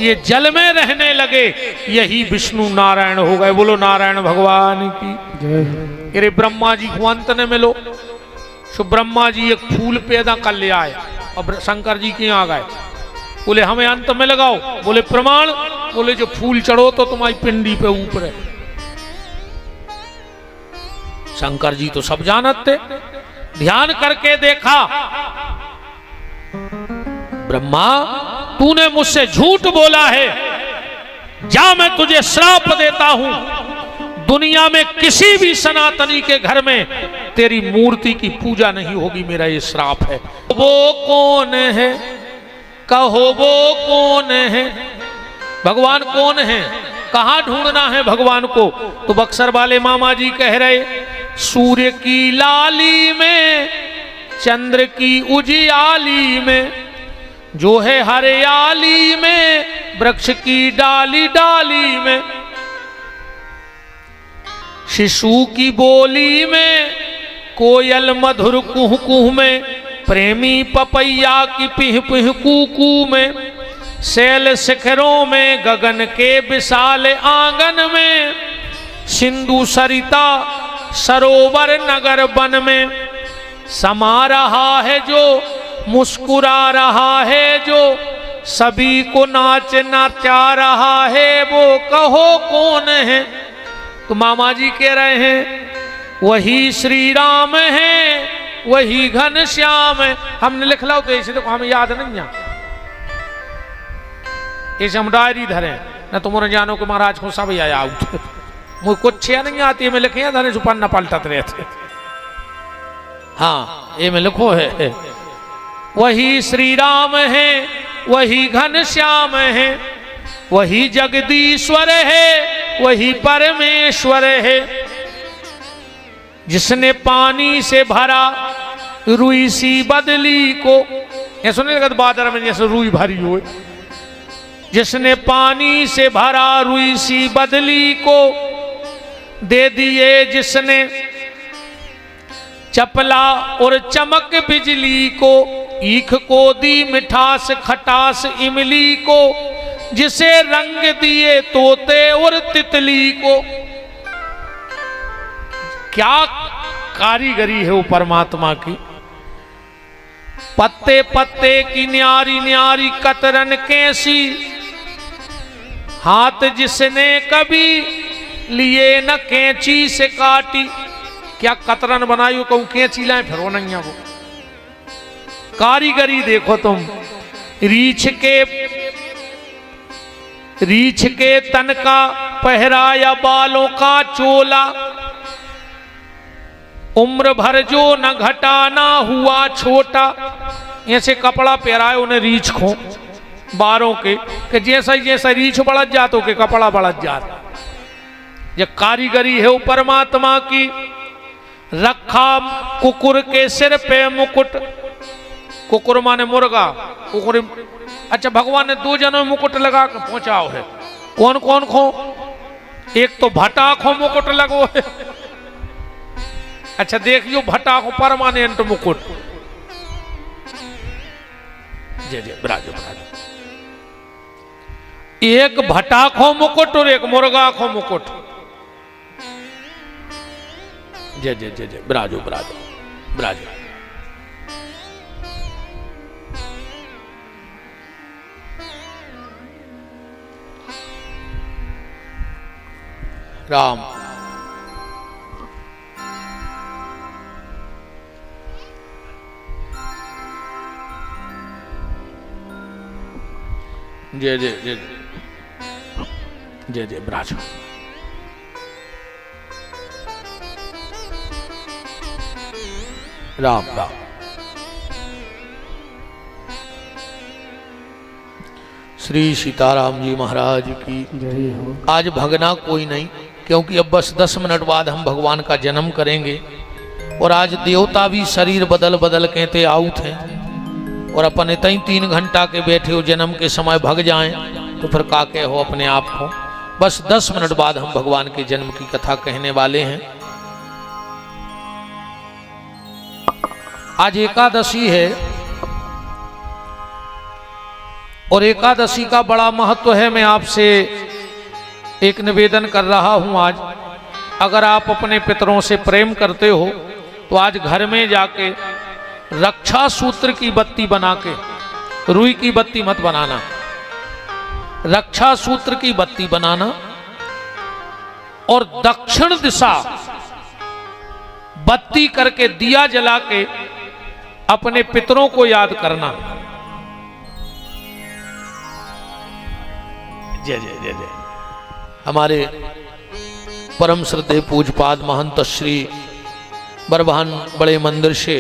ये जल में रहने लगे यही विष्णु नारायण हो गए। बोलो नारायण भगवान की। अरे ब्रह्मा जी को अंत ने मिलो सो ब्रह्मा जी एक फूल पैदा कर ले आए और शंकर जी के आ गए। बोले हमें अंत में लगाओ। बोले प्रमाण। बोले जो फूल चढ़ो तो तुम्हारी पिंडी पे ऊपर है। शंकर जी तो सब जानत थे। ध्यान करके देखा ब्रह्मा तूने मुझसे झूठ बोला है। जा मैं तुझे श्राप देता हूं दुनिया में किसी भी सनातनी के घर में तेरी मूर्ति की पूजा नहीं होगी। मेरा ये श्राप है। वो कौन है कहो वो कौन है। भगवान कौन है कहां ढूंढना है भगवान को। तो बक्सर वाले मामा जी कह रहे सूर्य की लाली में चंद्र की उजियाली में जो है हरियाली में वृक्ष की डाली डाली में शिशु की बोली में कोयल मधुर कुह कुह में प्रेमी पपैया की पिह पिह कूकू में शैल शिखरों में गगन के विशाल आंगन में सिंधु सरिता सरोवर नगर वन में समा रहा है जो मुस्कुरा रहा है जो सभी को नाच नचा रहा है वो कहो कौन है। तो मामा जी कह रहे हैं वही श्री राम है वही घन श्याम है। हमने लिख लो तो ऐसे देखो हमें याद नहीं है। ऐसे हम डायरी धरे न तुमने जानो कि महाराज को सब आया आउट मुझे कुछ नहीं आती है। मैं लिखे धरे पन्ना पलटत रहे थे हाँ ये में लिखो है, वही श्री राम है, वही घन श्याम है, वही जगदीश्वर है, वही परमेश्वर है। जिसने पानी से भरा रुई सी बदली को, ये सुनने लगा बादर में जैसे रुई भरी हो। जिसने पानी से भरा रुई सी बदली को दे दिए, जिसने चपला और चमक बिजली को, ईख को दी मिठास खटास इमली को, जिसे रंग दिए तोते और तितली को। क्या कारीगरी है वो परमात्मा की। पत्ते पत्ते की न्यारी न्यारी कतरन कैसी, हाथ जिसने कभी लिए न कैंची से काटी। क्या कतरन बनाई हो, कहूं कैंची लाए फिर वो नहीं है वो। कारीगरी देखो तुम। रीछ के तन का पहराया बालों का चोला, उम्र भर जो न घटा ना हुआ छोटा। ऐसे कपड़ा पहराए उन्हें रीछ खो बारों के, कि जैसा जैसा रीछ बढ़त जातो के कपड़ा बढ़त जाता। ये कारीगरी है वो परमात्मा की। रखा कुकुर के सिर पे मुकुट, कुकुर माने मुर्गा, कुकुर। अच्छा भगवान ने दो जनों में मुकुट लगा कर पहुंचाओ है। कौन कौन खो? एक तो भटा खो मुकुट लगो है। अच्छा देखियो भटा को परमानेंट मुकुट। जे जे ब्राजो ब्राजो। एक भटा खो मुकुट और एक मुर्गा खो मुकुट। जय जय जय जय ब्राजो ब्राजो ब्राजो। राम जय जय जय जय जय ब्राजो। राम राम। श्री सीताराम जी महाराज की जय हो। आज भगना कोई नहीं, क्योंकि अब बस 10 मिनट बाद हम भगवान का जन्म करेंगे। और आज देवता भी शरीर बदल बदल कहते आउट हैं, और अपन इतनी 3 घंटा के बैठे हो, जन्म के समय भग जाएं तो फिर का के हो अपने आप को। बस 10 मिनट बाद हम भगवान के जन्म की कथा कहने वाले हैं। आज एकादशी है और एकादशी का बड़ा महत्व है। मैं आपसे एक निवेदन कर रहा हूं। आज अगर आप अपने पितरों से प्रेम करते हो तो आज घर में जाके रक्षा सूत्र की बत्ती बना के, रुई की बत्ती मत बनाना, रक्षा सूत्र की बत्ती बनाना, और दक्षिण दिशा बत्ती करके दिया जला के अपने पितरों को याद करना। जय जय जय जय। हमारे परम श्रद्धेय पूजपाद महंत श्री बरभान बड़े मंदिर से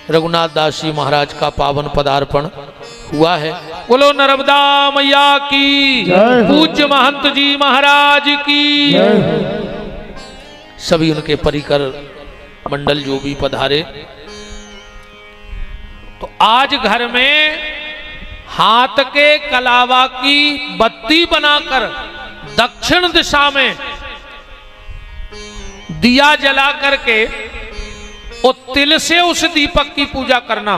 रघुनाथ दास जी महाराज का पावन पदार्पण हुआ है। बोलो नर्मदा मैया की, पूज्य महंत जी महाराज की, सभी उनके परिकर मंडल जो भी पधारे। तो आज घर में हाथ के कलावा की बत्ती बनाकर दक्षिण दिशा में दिया जला करके और तिल से उस दीपक की पूजा करना।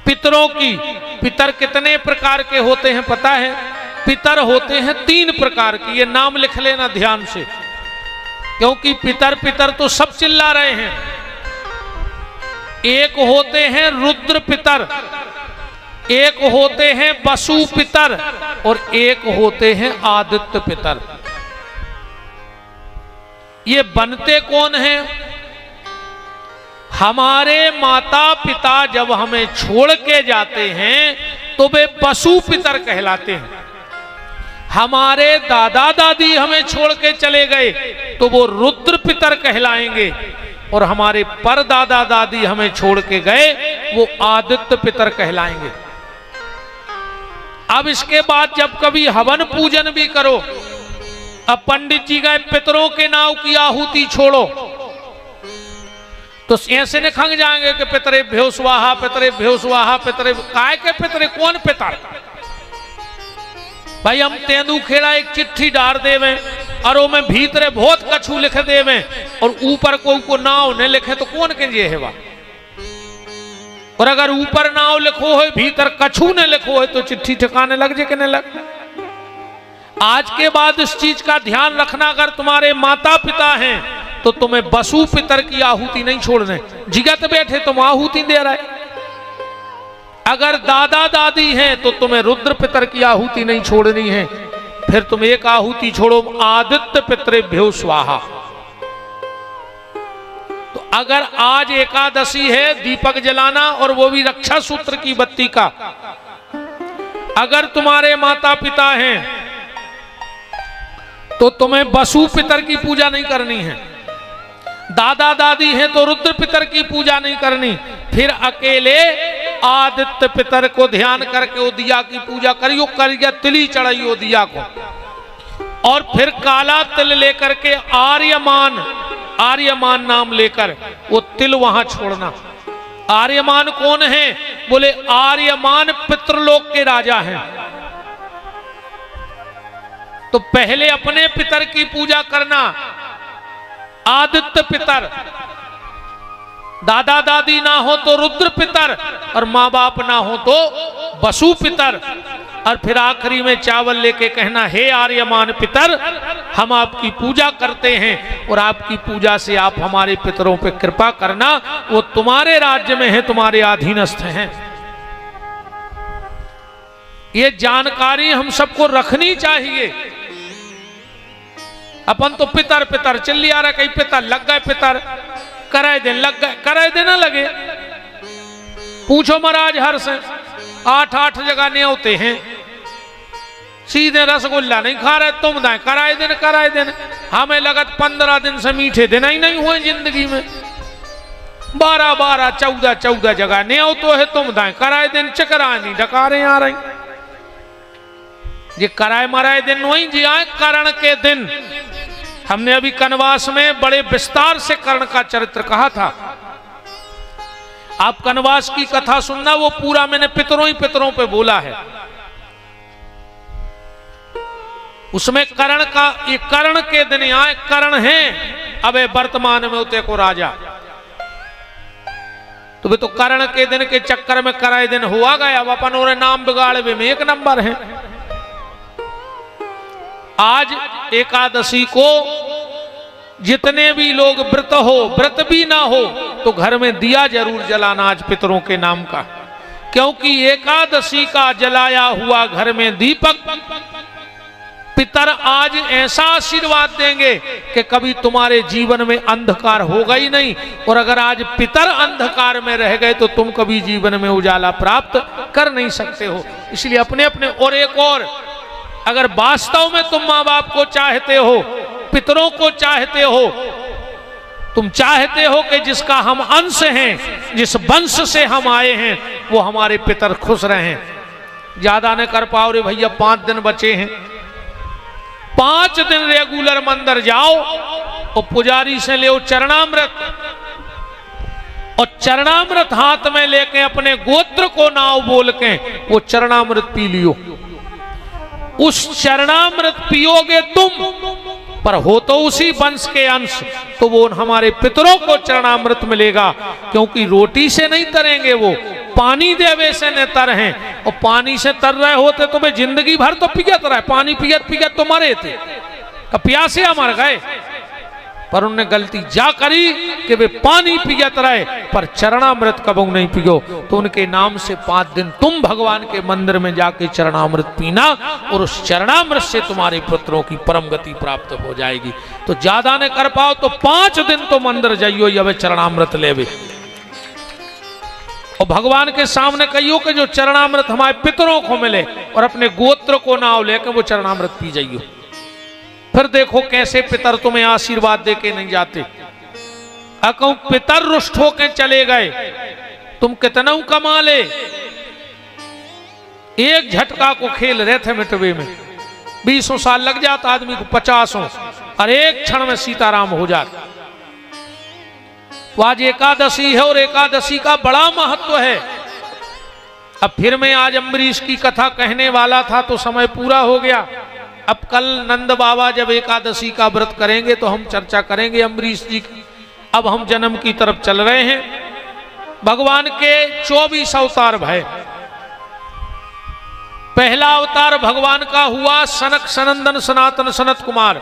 पितरों की, पितर कितने प्रकार के होते हैं पता है? पितर होते हैं 3 प्रकार की। ये नाम लिख लेना ध्यान से, क्योंकि पितर पितर तो सब चिल्ला रहे हैं। एक होते हैं रुद्र पितर, एक होते हैं वसु पितर, और एक होते हैं आदित्य पितर। ये बनते कौन हैं? हमारे माता पिता जब हमें छोड़ के जाते हैं तो वे पशु पितर कहलाते हैं। हमारे दादा दादी हमें छोड़ के चले गए तो वो रुद्र पितर कहलाएंगे। और हमारे परदादा दादी हमें छोड़ के गए, वो आदित्य पितर कहलाएंगे। अब इसके बाद जब कभी हवन पूजन भी करो, अब पंडित जी गए पितरों के नाव की आहुति छोड़ो, तो ऐसे ने खंग जाएंगे कि पितरे भ्यो स्वाहा, पितरे भ्यो स्वाहा, पितरे काय के पितरे, कौन पितर? भाई हम तेंदू खेड़ा एक चिट्ठी डाल देवे और वो में भीतरे बहुत कछु लिख देवे और ऊपर को नाव ने लिखे तो कौन के ये है वा? और अगर ऊपर नाव लिखो है भीतर कछु ने लिखो है तो चिट्ठी ठिकाने लग जे कि नहीं लग? आज के बाद इस चीज का ध्यान रखना, अगर तुम्हारे माता पिता हैं तो तुम्हें वसु पितर की आहुति नहीं छोड़ने, जिगत बैठे तुम आहुति दे रहे। अगर दादा दादी हैं तो तुम्हें रुद्र पितर की आहुति नहीं छोड़नी है, फिर तुम एक आहुति छोड़ो, आदित्य पितरेभ्यो स्वाहा। तो अगर आज एकादशी है, दीपक जलाना और वो भी रक्षा सूत्र की बत्ती का, अगर तुम्हारे माता पिता हैं तो तुम्हें वसु पितर की पूजा नहीं करनी है, दादा दादी हैं तो रुद्र पितर की पूजा नहीं करनी, फिर अकेले आदित्य पितर को ध्यान करके वो दिया की पूजा करियो, करिए तिली चढ़ाइयो दिया को, और फिर काला तिल लेकर के आर्यमान, आर्यमान नाम लेकर वो तिल वहां छोड़ना। आर्यमान कौन है? बोले आर्यमान पितृलोक के राजा हैं। तो पहले अपने पितर की पूजा करना, आदित्य पितर, दादा दादी ना हो तो रुद्र पितर, और माँ बाप ना हो तो वसु पितर, और फिर आखिरी में चावल लेके कहना, हे आर्यमान पितर, हम आपकी पूजा करते हैं और आपकी पूजा से आप हमारे पितरों पे कृपा करना, वो तुम्हारे राज्य में है, तुम्हारे अधीनस्थ हैं। ये जानकारी हम सबको रखनी चाहिए। अपन तो पितर पितर चल आ रहा, कहीं पितर लग गए, पितर कराए दिन लग गए, कराए दिन ना लगे। पूछो महाराज हर से 8-8 जगह न्योते हैं, सीधे रसगुल्ला नहीं खा रहे, तुम दाए कराए दिन। हमें लगत 15 दिन से मीठे दिन ही नहीं हुए जिंदगी में। 12-12, 14-14 जगह न्योतो है, तुम दाए कराए दिन, चकरा नहीं डकारे आ रही। ये कराए मराए दिन वही जी आए करण के दिन। हमने अभी कनवास में बड़े विस्तार से कर्ण का चरित्र कहा था। आप कनवास की कथा सुनना, वो पूरा मैंने पितरों ही पितरों पे बोला है। उसमें कर्ण का, ये कर्ण के दिन आए, कर्ण हैं अब वर्तमान में होते को राजा। तो वे तो कर्ण के दिन के चक्कर में कराए दिन हुआ गया, अब अपन और नाम बिगाड़े में 1 नंबर है। आज एकादशी को जितने भी लोग व्रत हो, व्रत भी ना हो तो घर में दिया जरूर जलाना आज पितरों के नाम का, क्योंकि एकादशी का जलाया हुआ घर में दीपक पितर आज ऐसा आशीर्वाद देंगे कि कभी तुम्हारे जीवन में अंधकार होगा ही नहीं। और अगर आज पितर अंधकार में रह गए तो तुम कभी जीवन में उजाला प्राप्त कर नहीं सकते हो। इसलिए अपने अपने, और एक और, अगर वास्तव में तुम माँ बाप को चाहते हो, पितरों को चाहते हो, तुम चाहते हो कि जिसका हम अंश हैं, जिस वंश से हम आए हैं, वो हमारे पितर खुश रहें। ज्यादा न कर पाओ रे भैया, 5 दिन बचे हैं, 5 दिन रेगुलर मंदिर जाओ और पुजारी से ले चरणामृत, और चरणामृत हाथ में लेके अपने गोत्र को नाव बोल के वो चरणामृत पी लियो। उस चरणामृत पियोगे तुम, पर हो तो उसी वंश के अंश, तो वो हमारे पितरों को चरणामृत मिलेगा, क्योंकि रोटी से नहीं तरेंगे, वो पानी देवे से न तर हैं। और पानी से तर रहे होते तो वे जिंदगी भर तो पियत रहे, पानी पियत पियत तो मरे थे, प्यासे मर गए। पर उन्होंने गलती जा करी कि वे पानी पियत रहे पर चरणामृत कबू नहीं पियो। तो उनके नाम से 5 दिन तुम भगवान के मंदिर में जाके चरणामृत पीना, और उस चरणामृत से तुम्हारे पुत्रों की परम गति प्राप्त हो जाएगी। तो ज्यादा न कर पाओ तो 5 दिन तो मंदिर जाइयो, या वे चरणामृत लेवे, और भगवान के सामने कहियो कि जो चरणामृत हमारे पितरों को मिले, और अपने गोत्र को नाव लेकर वो चरणामृत पी जाइयो। फिर देखो कैसे पितर तुम्हें आशीर्वाद देके नहीं जाते। अकऊ पितर रुष्ट होके चले गए, तुम कितना कमा ले। एक झटका को खेल रहे थे मिटवे में, 20 साल लग जाता आदमी को, 50 और एक क्षण में सीताराम हो जाता। तो आज एकादशी है और एकादशी का बड़ा महत्व है। अब फिर मैं आज अम्बरीश की कथा कहने वाला था तो समय पूरा हो गया। अब कल नंद बाबा जब एकादशी का व्रत करेंगे तो हम चर्चा करेंगे अम्बरीश जी की। अब हम जन्म की तरफ चल रहे हैं। भगवान के 24 अवतार भय। पहला अवतार भगवान का हुआ सनक सनंदन सनातन सनत कुमार।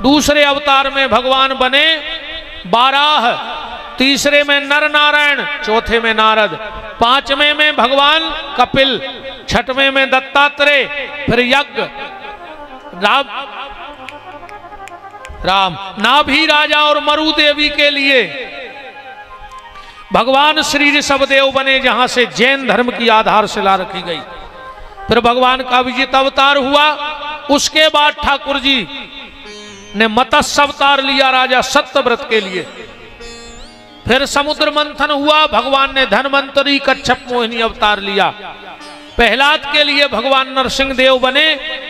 दूसरे अवतार में भगवान बने बाराह, तीसरे में नर नारायण, चौथे में नारद, पांचवें में भगवान कपिल, छठवें में दत्तात्रेय, फिर यज्ञ राम नाभि राजा और मरु देवी के लिए भगवान श्री ऋषभदेव बने, जहां से जैन धर्म की आधारशिला रखी गई। फिर भगवान का विजित अवतार हुआ। उसके बाद ठाकुर जी ने मत्स्य अवतार लिया राजा सत्यव्रत के लिए। फिर समुद्र मंथन हुआ, भगवान ने धन्वंतरी कच्छप मोहिनी अवतार लिया। प्रहलाद के लिए भगवान नरसिंह देव बने।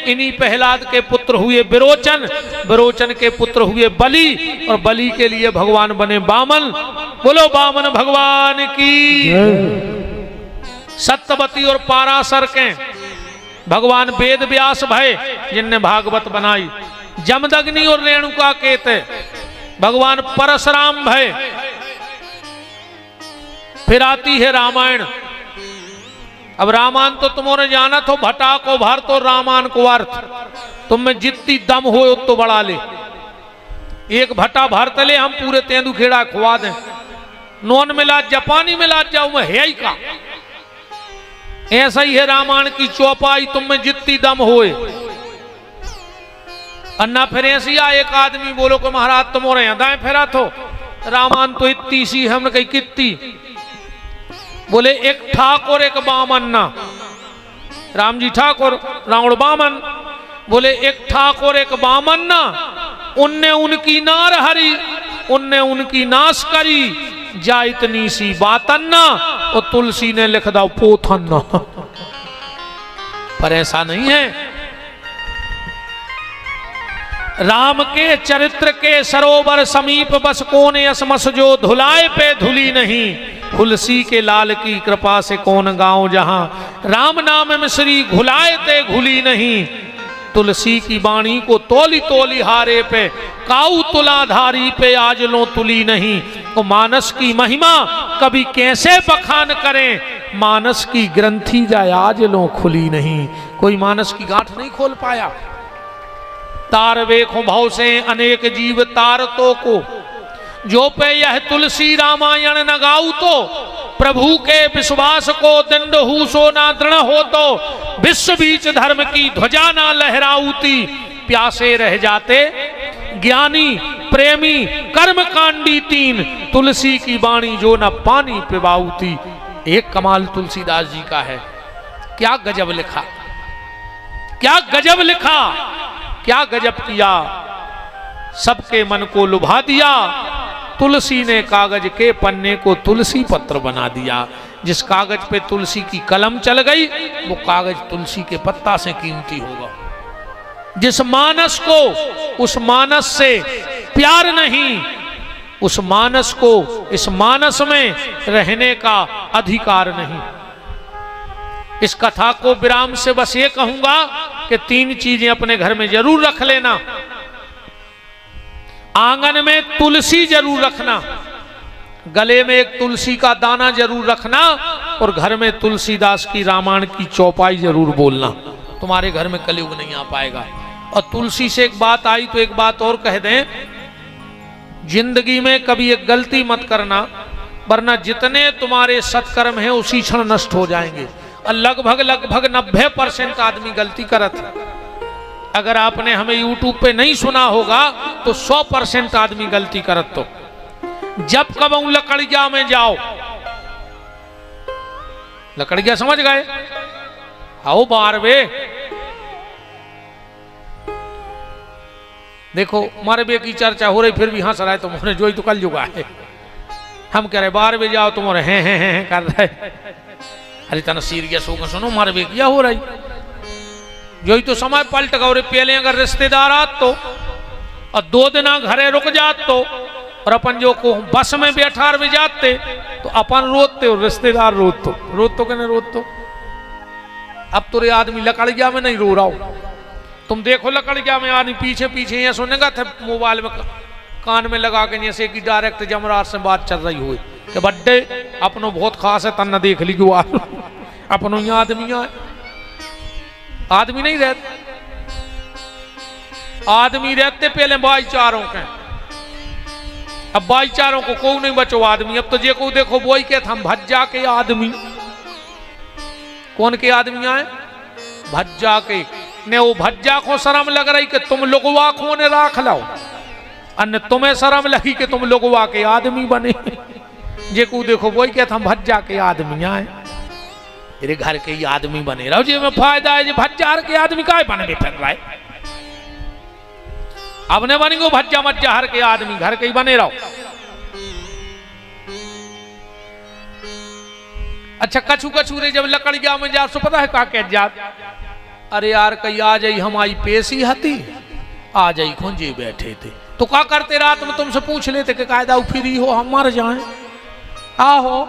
इन्हीं प्रहलाद के पुत्र हुए विरोचन, विरोचन के पुत्र हुए बलि, और बलि के लिए भगवान बने वामन। बोलो वामन भगवान की। सत्यवती और पाराशर के भगवान वेद व्यास भय, जिनने भागवत बनाई। जमदग्नि और रेणुका के थे भगवान परशुराम भय। फिर आती है रामायण। अब रामायण तो तुमने जाना तो भटा को भर तो रामायण को अर्थ, तुम में जितनी दम हो तो बढ़ा ले। एक भटा भर तले हम पूरे तेंदू खेड़ा खुआ दें। नॉन मिला जापानी मिला जाऊं मैं है ही का। ऐसा ही है रामायण की चौपाई, तुम में जितनी दम होए। अन्ना फिर ऐसी एक आदमी बोलो को महाराज तुम्हारे दाएं फेरा तो रामायण तो इतनी सी, हमने कही कितनी? बोले एक ठाकुर एक बामन ना। राम जी ठाकुर रावण बामन। बोले एक ठाकुर एक बामन ना, उनने उनकी नार हरी, उनने उनकी नाश करी, जा इतनी सी बातन ना, और तुलसी ने लिख दा पोथन ना। पर ऐसा नहीं है। राम के चरित्र के सरोवर समीप बस कौन यसमस, जो धुलाए पे धुली नहीं, तुलसी के लाल की कृपा से कौन गाँव जहां, राम नाम में श्री घुलाए ते घुली नहीं, तुलसी की बाणी को तोली तोली हारे पे, काऊ तुलाधारी पे आज लो तुली नहीं। तो मानस की महिमा कभी कैसे बखान करें, मानस की ग्रंथि जाए आज लो खुली नहीं। कोई मानस की गांठ नहीं खोल पाया। तार वेखो भाव से अनेक जीव तार तो को, जो पे यह तुलसी रामायण न गाऊ तो, प्रभु के विश्वास को दंड हु सो ना दृढ़ हो तो, विश्व बीच धर्म की ध्वजा ना लहराऊती, प्यासे रह जाते ज्ञानी प्रेमी कर्म कांडी तीन, तुलसी की बाणी जो न पानी पिबाऊती। एक कमाल तुलसीदास जी का है। क्या गजब लिखा, क्या गजब लिखा, क्या गजब किया, सबके मन को लुभा दिया। तुलसी ने कागज के पन्ने को तुलसी पत्र बना दिया। जिस कागज पे तुलसी की कलम चल गई वो कागज तुलसी के पत्ता से कीमती होगा। जिस मानस को उस मानस से प्यार नहीं, उस मानस को इस मानस में रहने का अधिकार नहीं। इस कथा को विराम से बस ये कहूंगा कि 3 चीजें अपने घर में जरूर रख लेना। आंगन में तुलसी जरूर रखना, गले में एक तुलसी का दाना जरूर रखना, और घर में तुलसीदास की रामायण की चौपाई जरूर बोलना। तुम्हारे घर में कलयुग नहीं आ पाएगा। और तुलसी से एक बात आई तो एक बात और कह दें, जिंदगी में कभी एक गलती मत करना, वरना जितने तुम्हारे सत्कर्म हैं उसी क्षण नष्ट हो जाएंगे। और लगभग 90% आदमी गलती करत है। अगर आपने हमें YouTube पे नहीं सुना होगा तो 100% आदमी गलती करत। तो जब कब लकड़िया में जाओ, लकड़िया समझ गए, आओ बार वे देखो मारे बे की चर्चा हो रही, फिर भी हंस रहा है तो मुझे जो ही तो कल जुगा है। हम कह रहे 12 बजे आओ, तुम हैं कर रहे। अरे तना सीरियस होकर सुनो, मारे बे क्या हो रही, जो ही तो समय पलट गए। पहले अगर रिश्तेदार आत तो और 2 दिन घरे रुक जात तो, और अपन जो को बस में बैठा भी जाते तो अपन रोते और रिश्तेदार रोत तो कहने रोत तो। अब तो रे आदमी लकड़िया में नहीं रो रहा हो, तुम देखो लकड़िया में आदमी पीछे पीछे ये सुनेगा थे मोबाइल में कान में लगा के जैसे कि डायरेक्ट जमरात से बात चल रही हुई कि बड्डे अपनो बहुत खास है तन्ना देख ली क्यों अपनो यहाँ आदमी नहीं रहते, आदमी रहते पहले भाईचारों के, अब भाईचारों को कोई नहीं बचो आदमी। अब तो जे को देखो वो ही कहता हम भज्जा के आदमी, कौन के आदमी आए भज्जा के ने, वो भज्जा को शर्म लग रही कि तुम लोगवा को ने राख लो, अन्य तुम्हें शर्म लगी कि तुम लोगवा के आदमी बने। जे को देखो वही कहता हम भज्जा के आदमी आए, तेरे घर के ही आदमी बने रहो, जी में फायदा है। जी भज्जार के आदमी का बने फिर रहा है, अब ने बनेंगे भज्जा मज्जा हर के आदमी, घर के ही बने रहो। अच्छा कछु रे जब लकड़िया में जा सो पता है का कह जात, अरे यार कहीं आ जाई हमारी पेशी हती, आ जाई खुंजे बैठे थे तो क्या करते, रात में तुमसे पूछ लेते कि कायदा फ्री हो हम मर जाए, आहो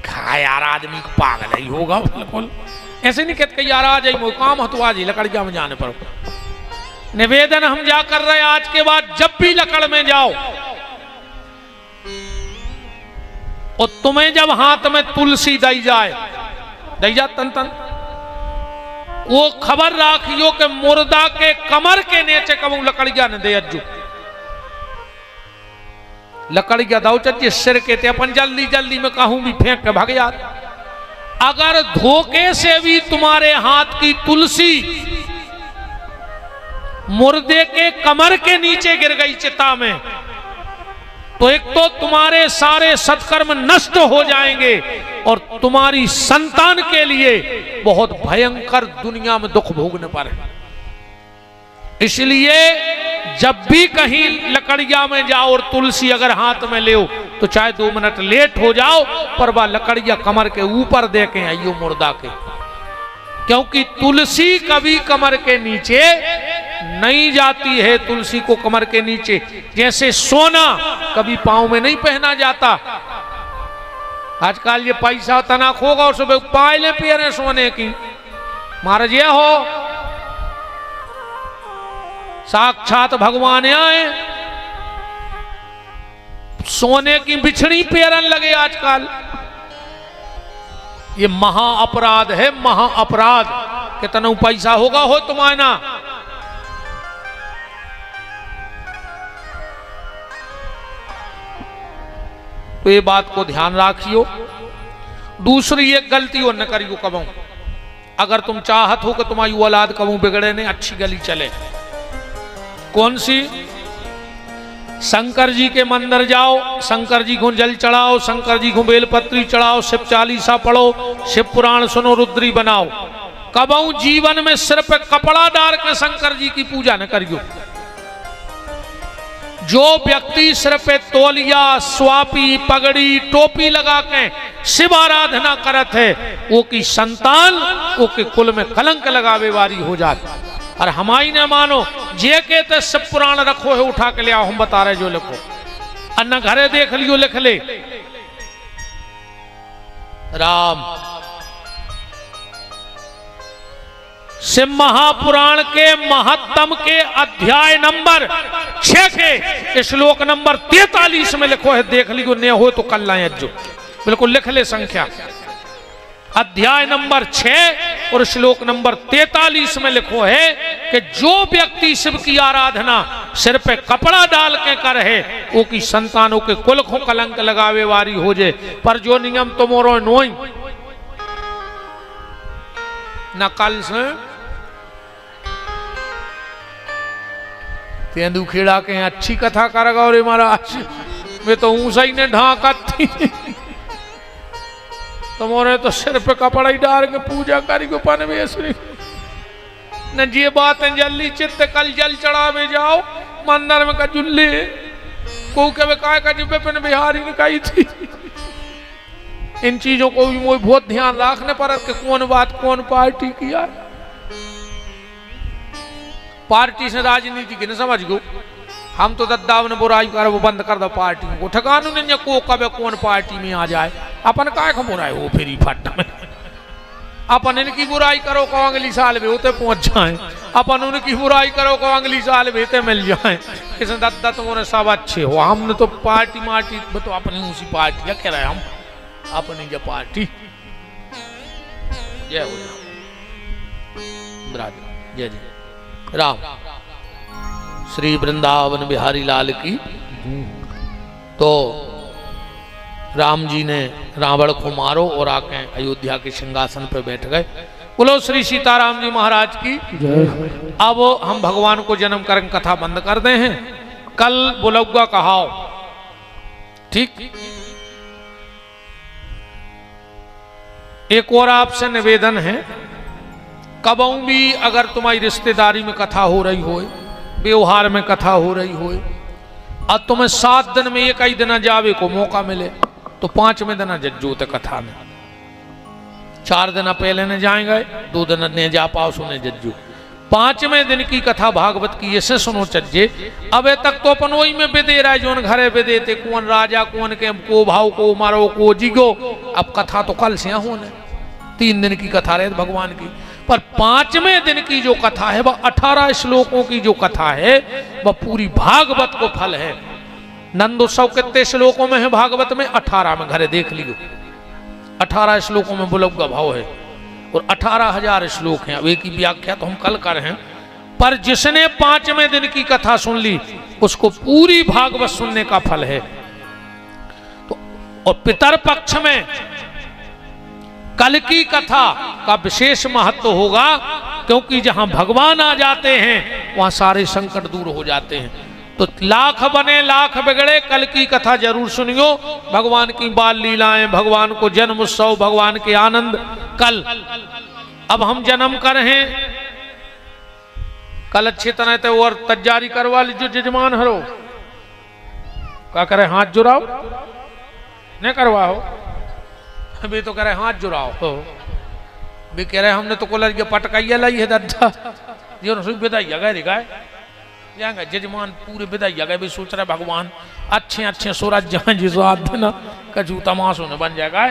खा यार आदमी को पागल ही होगा बिल्कुल। ऐसे नहीं कहते यार आ जाई वो काम हो तो आ जाई लकड़िया में जाने पर। निवेदन हम जा कर रहे आज के बाद जब भी लकड़ में जाओ और तुम्हें जब हाथ में तुलसी दई जाए तन तन, वो खबर राखियो कि मुर्दा के कमर के नीचे कबू लकड़िया ने दे अज्जू, लकड़िया दाऊ चज्जे सिर के ते अपन जल्दी जल्दी में कहूं भी फेंक के भाग यार। अगर धोखे से भी तुम्हारे हाथ की तुलसी मुर्दे के कमर के नीचे गिर गई चिता में, तो एक तो तुम्हारे सारे सत्कर्म नष्ट हो जाएंगे और तुम्हारी संतान के लिए बहुत भयंकर दुनिया में दुख भोगने पर। इसलिए जब भी कहीं लकड़िया में जाओ और तुलसी अगर हाथ में ले तो चाहे 2 मिनट लेट हो जाओ पर वह लकड़िया कमर के ऊपर दे के आइयो मुर्दा के, क्योंकि तुलसी कभी कमर के नीचे नहीं जाती है। तुलसी को कमर के नीचे, जैसे सोना कभी पांव में नहीं पहना जाता। आजकल ये पैसा तनाक होगा और सुबह पायले पियरे सोने की, महाराज ये हो साक्षात भगवान आए सोने की बिछड़ी पेरन लगे आजकल। ये महा अपराध है, महा अपराध। कितना पैसा होगा हो तुम्हारा, तो ये बात को ध्यान रखियो। दूसरी एक गलती और न करियो कबू, अगर तुम चाहत हो कि तुम्हारी औलाद कबू बिगड़े नहीं, अच्छी गली चले। कौन सी? शंकर जी के मंदिर जाओ, शंकर जी को जल चढ़ाओ, शंकर जी को बेलपत्री चढ़ाओ, शिव चालीसा पढ़ो, शिव पुराण सुनो, रुद्री बनाओ। कबू जीवन में सिर पे कपड़ा डाल के शंकर जी की पूजा न करियो। जो व्यक्ति सिर पे तौलिया, स्वापी, पगड़ी, टोपी लगा के शिव आराधना करत है, वो की संतान वो के कुल में कलंक लगावे वाली हो जाती। और हमारी न मानो जे के ते शिव पुराण रखो है, उठा के ले आओ, हम बता रहे जो लिखो, अन्ना घरे देख लियो लिख ले। राम शिव महापुराण के महत्तम के अध्याय नंबर 6 के श्लोक नंबर 43 में लिखो है, देख लियो, न हो तो कल लाए अज्जो, बिल्कुल लिख ले संख्या। अध्याय नंबर 6 और श्लोक नंबर 43 में लिखो है कि जो व्यक्ति शिव की आराधना सिर पे कपड़ा डाल के कर है, वो की संतानों के कुल को कलंक लगावे वारी हो जाए। पर जो नियम तुमरो नोई न कल से तेंदू खेड़ा के अच्छी कथा करेगा और महाराज मैं तो ऊंसा ही ने ढाका थी, तुम्हारे तो सिर पे कपड़ा ही डाल के पूजा करी को पनवेश्वरी न जी बात जल्दी चित्त कल जल चढ़ावे जाओ मंदिर में कजुल्ले को के काय का जिब्बे पे बिहारी निकाई थी। इन चीजों को भी मुझे बहुत ध्यान रखने पर कि कौन बात कौन पार्टी किया। पार्टी से राजनीति की न समझ गो। हम तो दद्दाव ने बुराई कर वो बंद कर दो पार्टी को। ठिकानों ने को कब कौन पार्टी में आ जाए अपन काय को बुराई हो फिर फट में। अपन इनकी बुराई करो को अगली साल भी होते पहुंच जाए, अपन उनकी बुराई करो को अगली साल भी मिल जाए। किसी दद्दा तुम्हारे सब अच्छे हो, हमने तो पार्टी मार्टी तो अपनी उसी पार्टी क्या कह रहे हम अपनी जो पार्टी। जय हो जय जय राम। श्री वृंदावन बिहारी लाल की। तो राम जी ने रावण को मारो और आके अयोध्या के सिंहासन पर बैठ गए। बोलो श्री सीताराम जी महाराज की। अब हम भगवान को जन्म कर कथा बंद कर दे हैं। कल बुलौगा कहाओ, ठीक। एक और आपसे निवेदन है, कबऊ भी अगर तुम्हारी रिश्तेदारी में कथा हो रही हो, व्यवहार में कथा हो रही हो, और तुम्हें 7 दिन में एक ही दिन जावे को मौका मिले तो 5वें दिन जज्जो ते कथा में। 4 दिन पहले न जाएंगे, 2 दिन ने जा पाओ सुने जज्जू। 5वें दिन की कथा भागवत की ऐसे सुनो चज्जे। अब तक तो अपन वही में बेदे रहा है जो घरे बेदे थे, कौन राजा कौन के को भाव को मारो को जिगो। अब कथा तो कल से होने 3 दिन की कथा रहे भगवान की, पर 5वें दिन की जो कथा है वह 18 श्लोकों की जो कथा है वह पूरी भागवत को फल है। नंदोत्सव कितने श्लोकों में है भागवत में? 18 में। घरे देख लियो 18 श्लोकों में बुलौगा भाव है और 18,000 श्लोक हैं। अब एक की व्याख्या तो हम कल कर हैं, पर जिसने 5वें दिन की कथा सुन ली उसको पूरी भागवत सुनने का फल है। तो और पितर पक्ष में कल की कथा का विशेष महत्व होगा, क्योंकि जहां भगवान आ जाते हैं वहां सारे संकट दूर हो जाते हैं। तो लाख बने लाख बिगड़े, कल की कथा जरूर सुनियो। भगवान की बाल लीलाएं, भगवान को जन्म उत्सव, भगवान के आनंद कल। अब हम जन्म कर हैं कल अच्छी तरह से और तैयारी करवा लीजिए। जजमान हरो क्या करे, हाथ जुड़ाओ नहीं करवाओ। अभी तो कह रहे हाथ जुड़ाओ हो, भी कह रहे हमने तो कोलर के पटकाइया लाई है दादा जी विदाइया गए गाय जाएंगे। जजमान पूरे विदाइया गए भी सोच रहे भगवान अच्छे अच्छे सूरज जहां जिस देना कजू तमाशों ने बन जाएगा।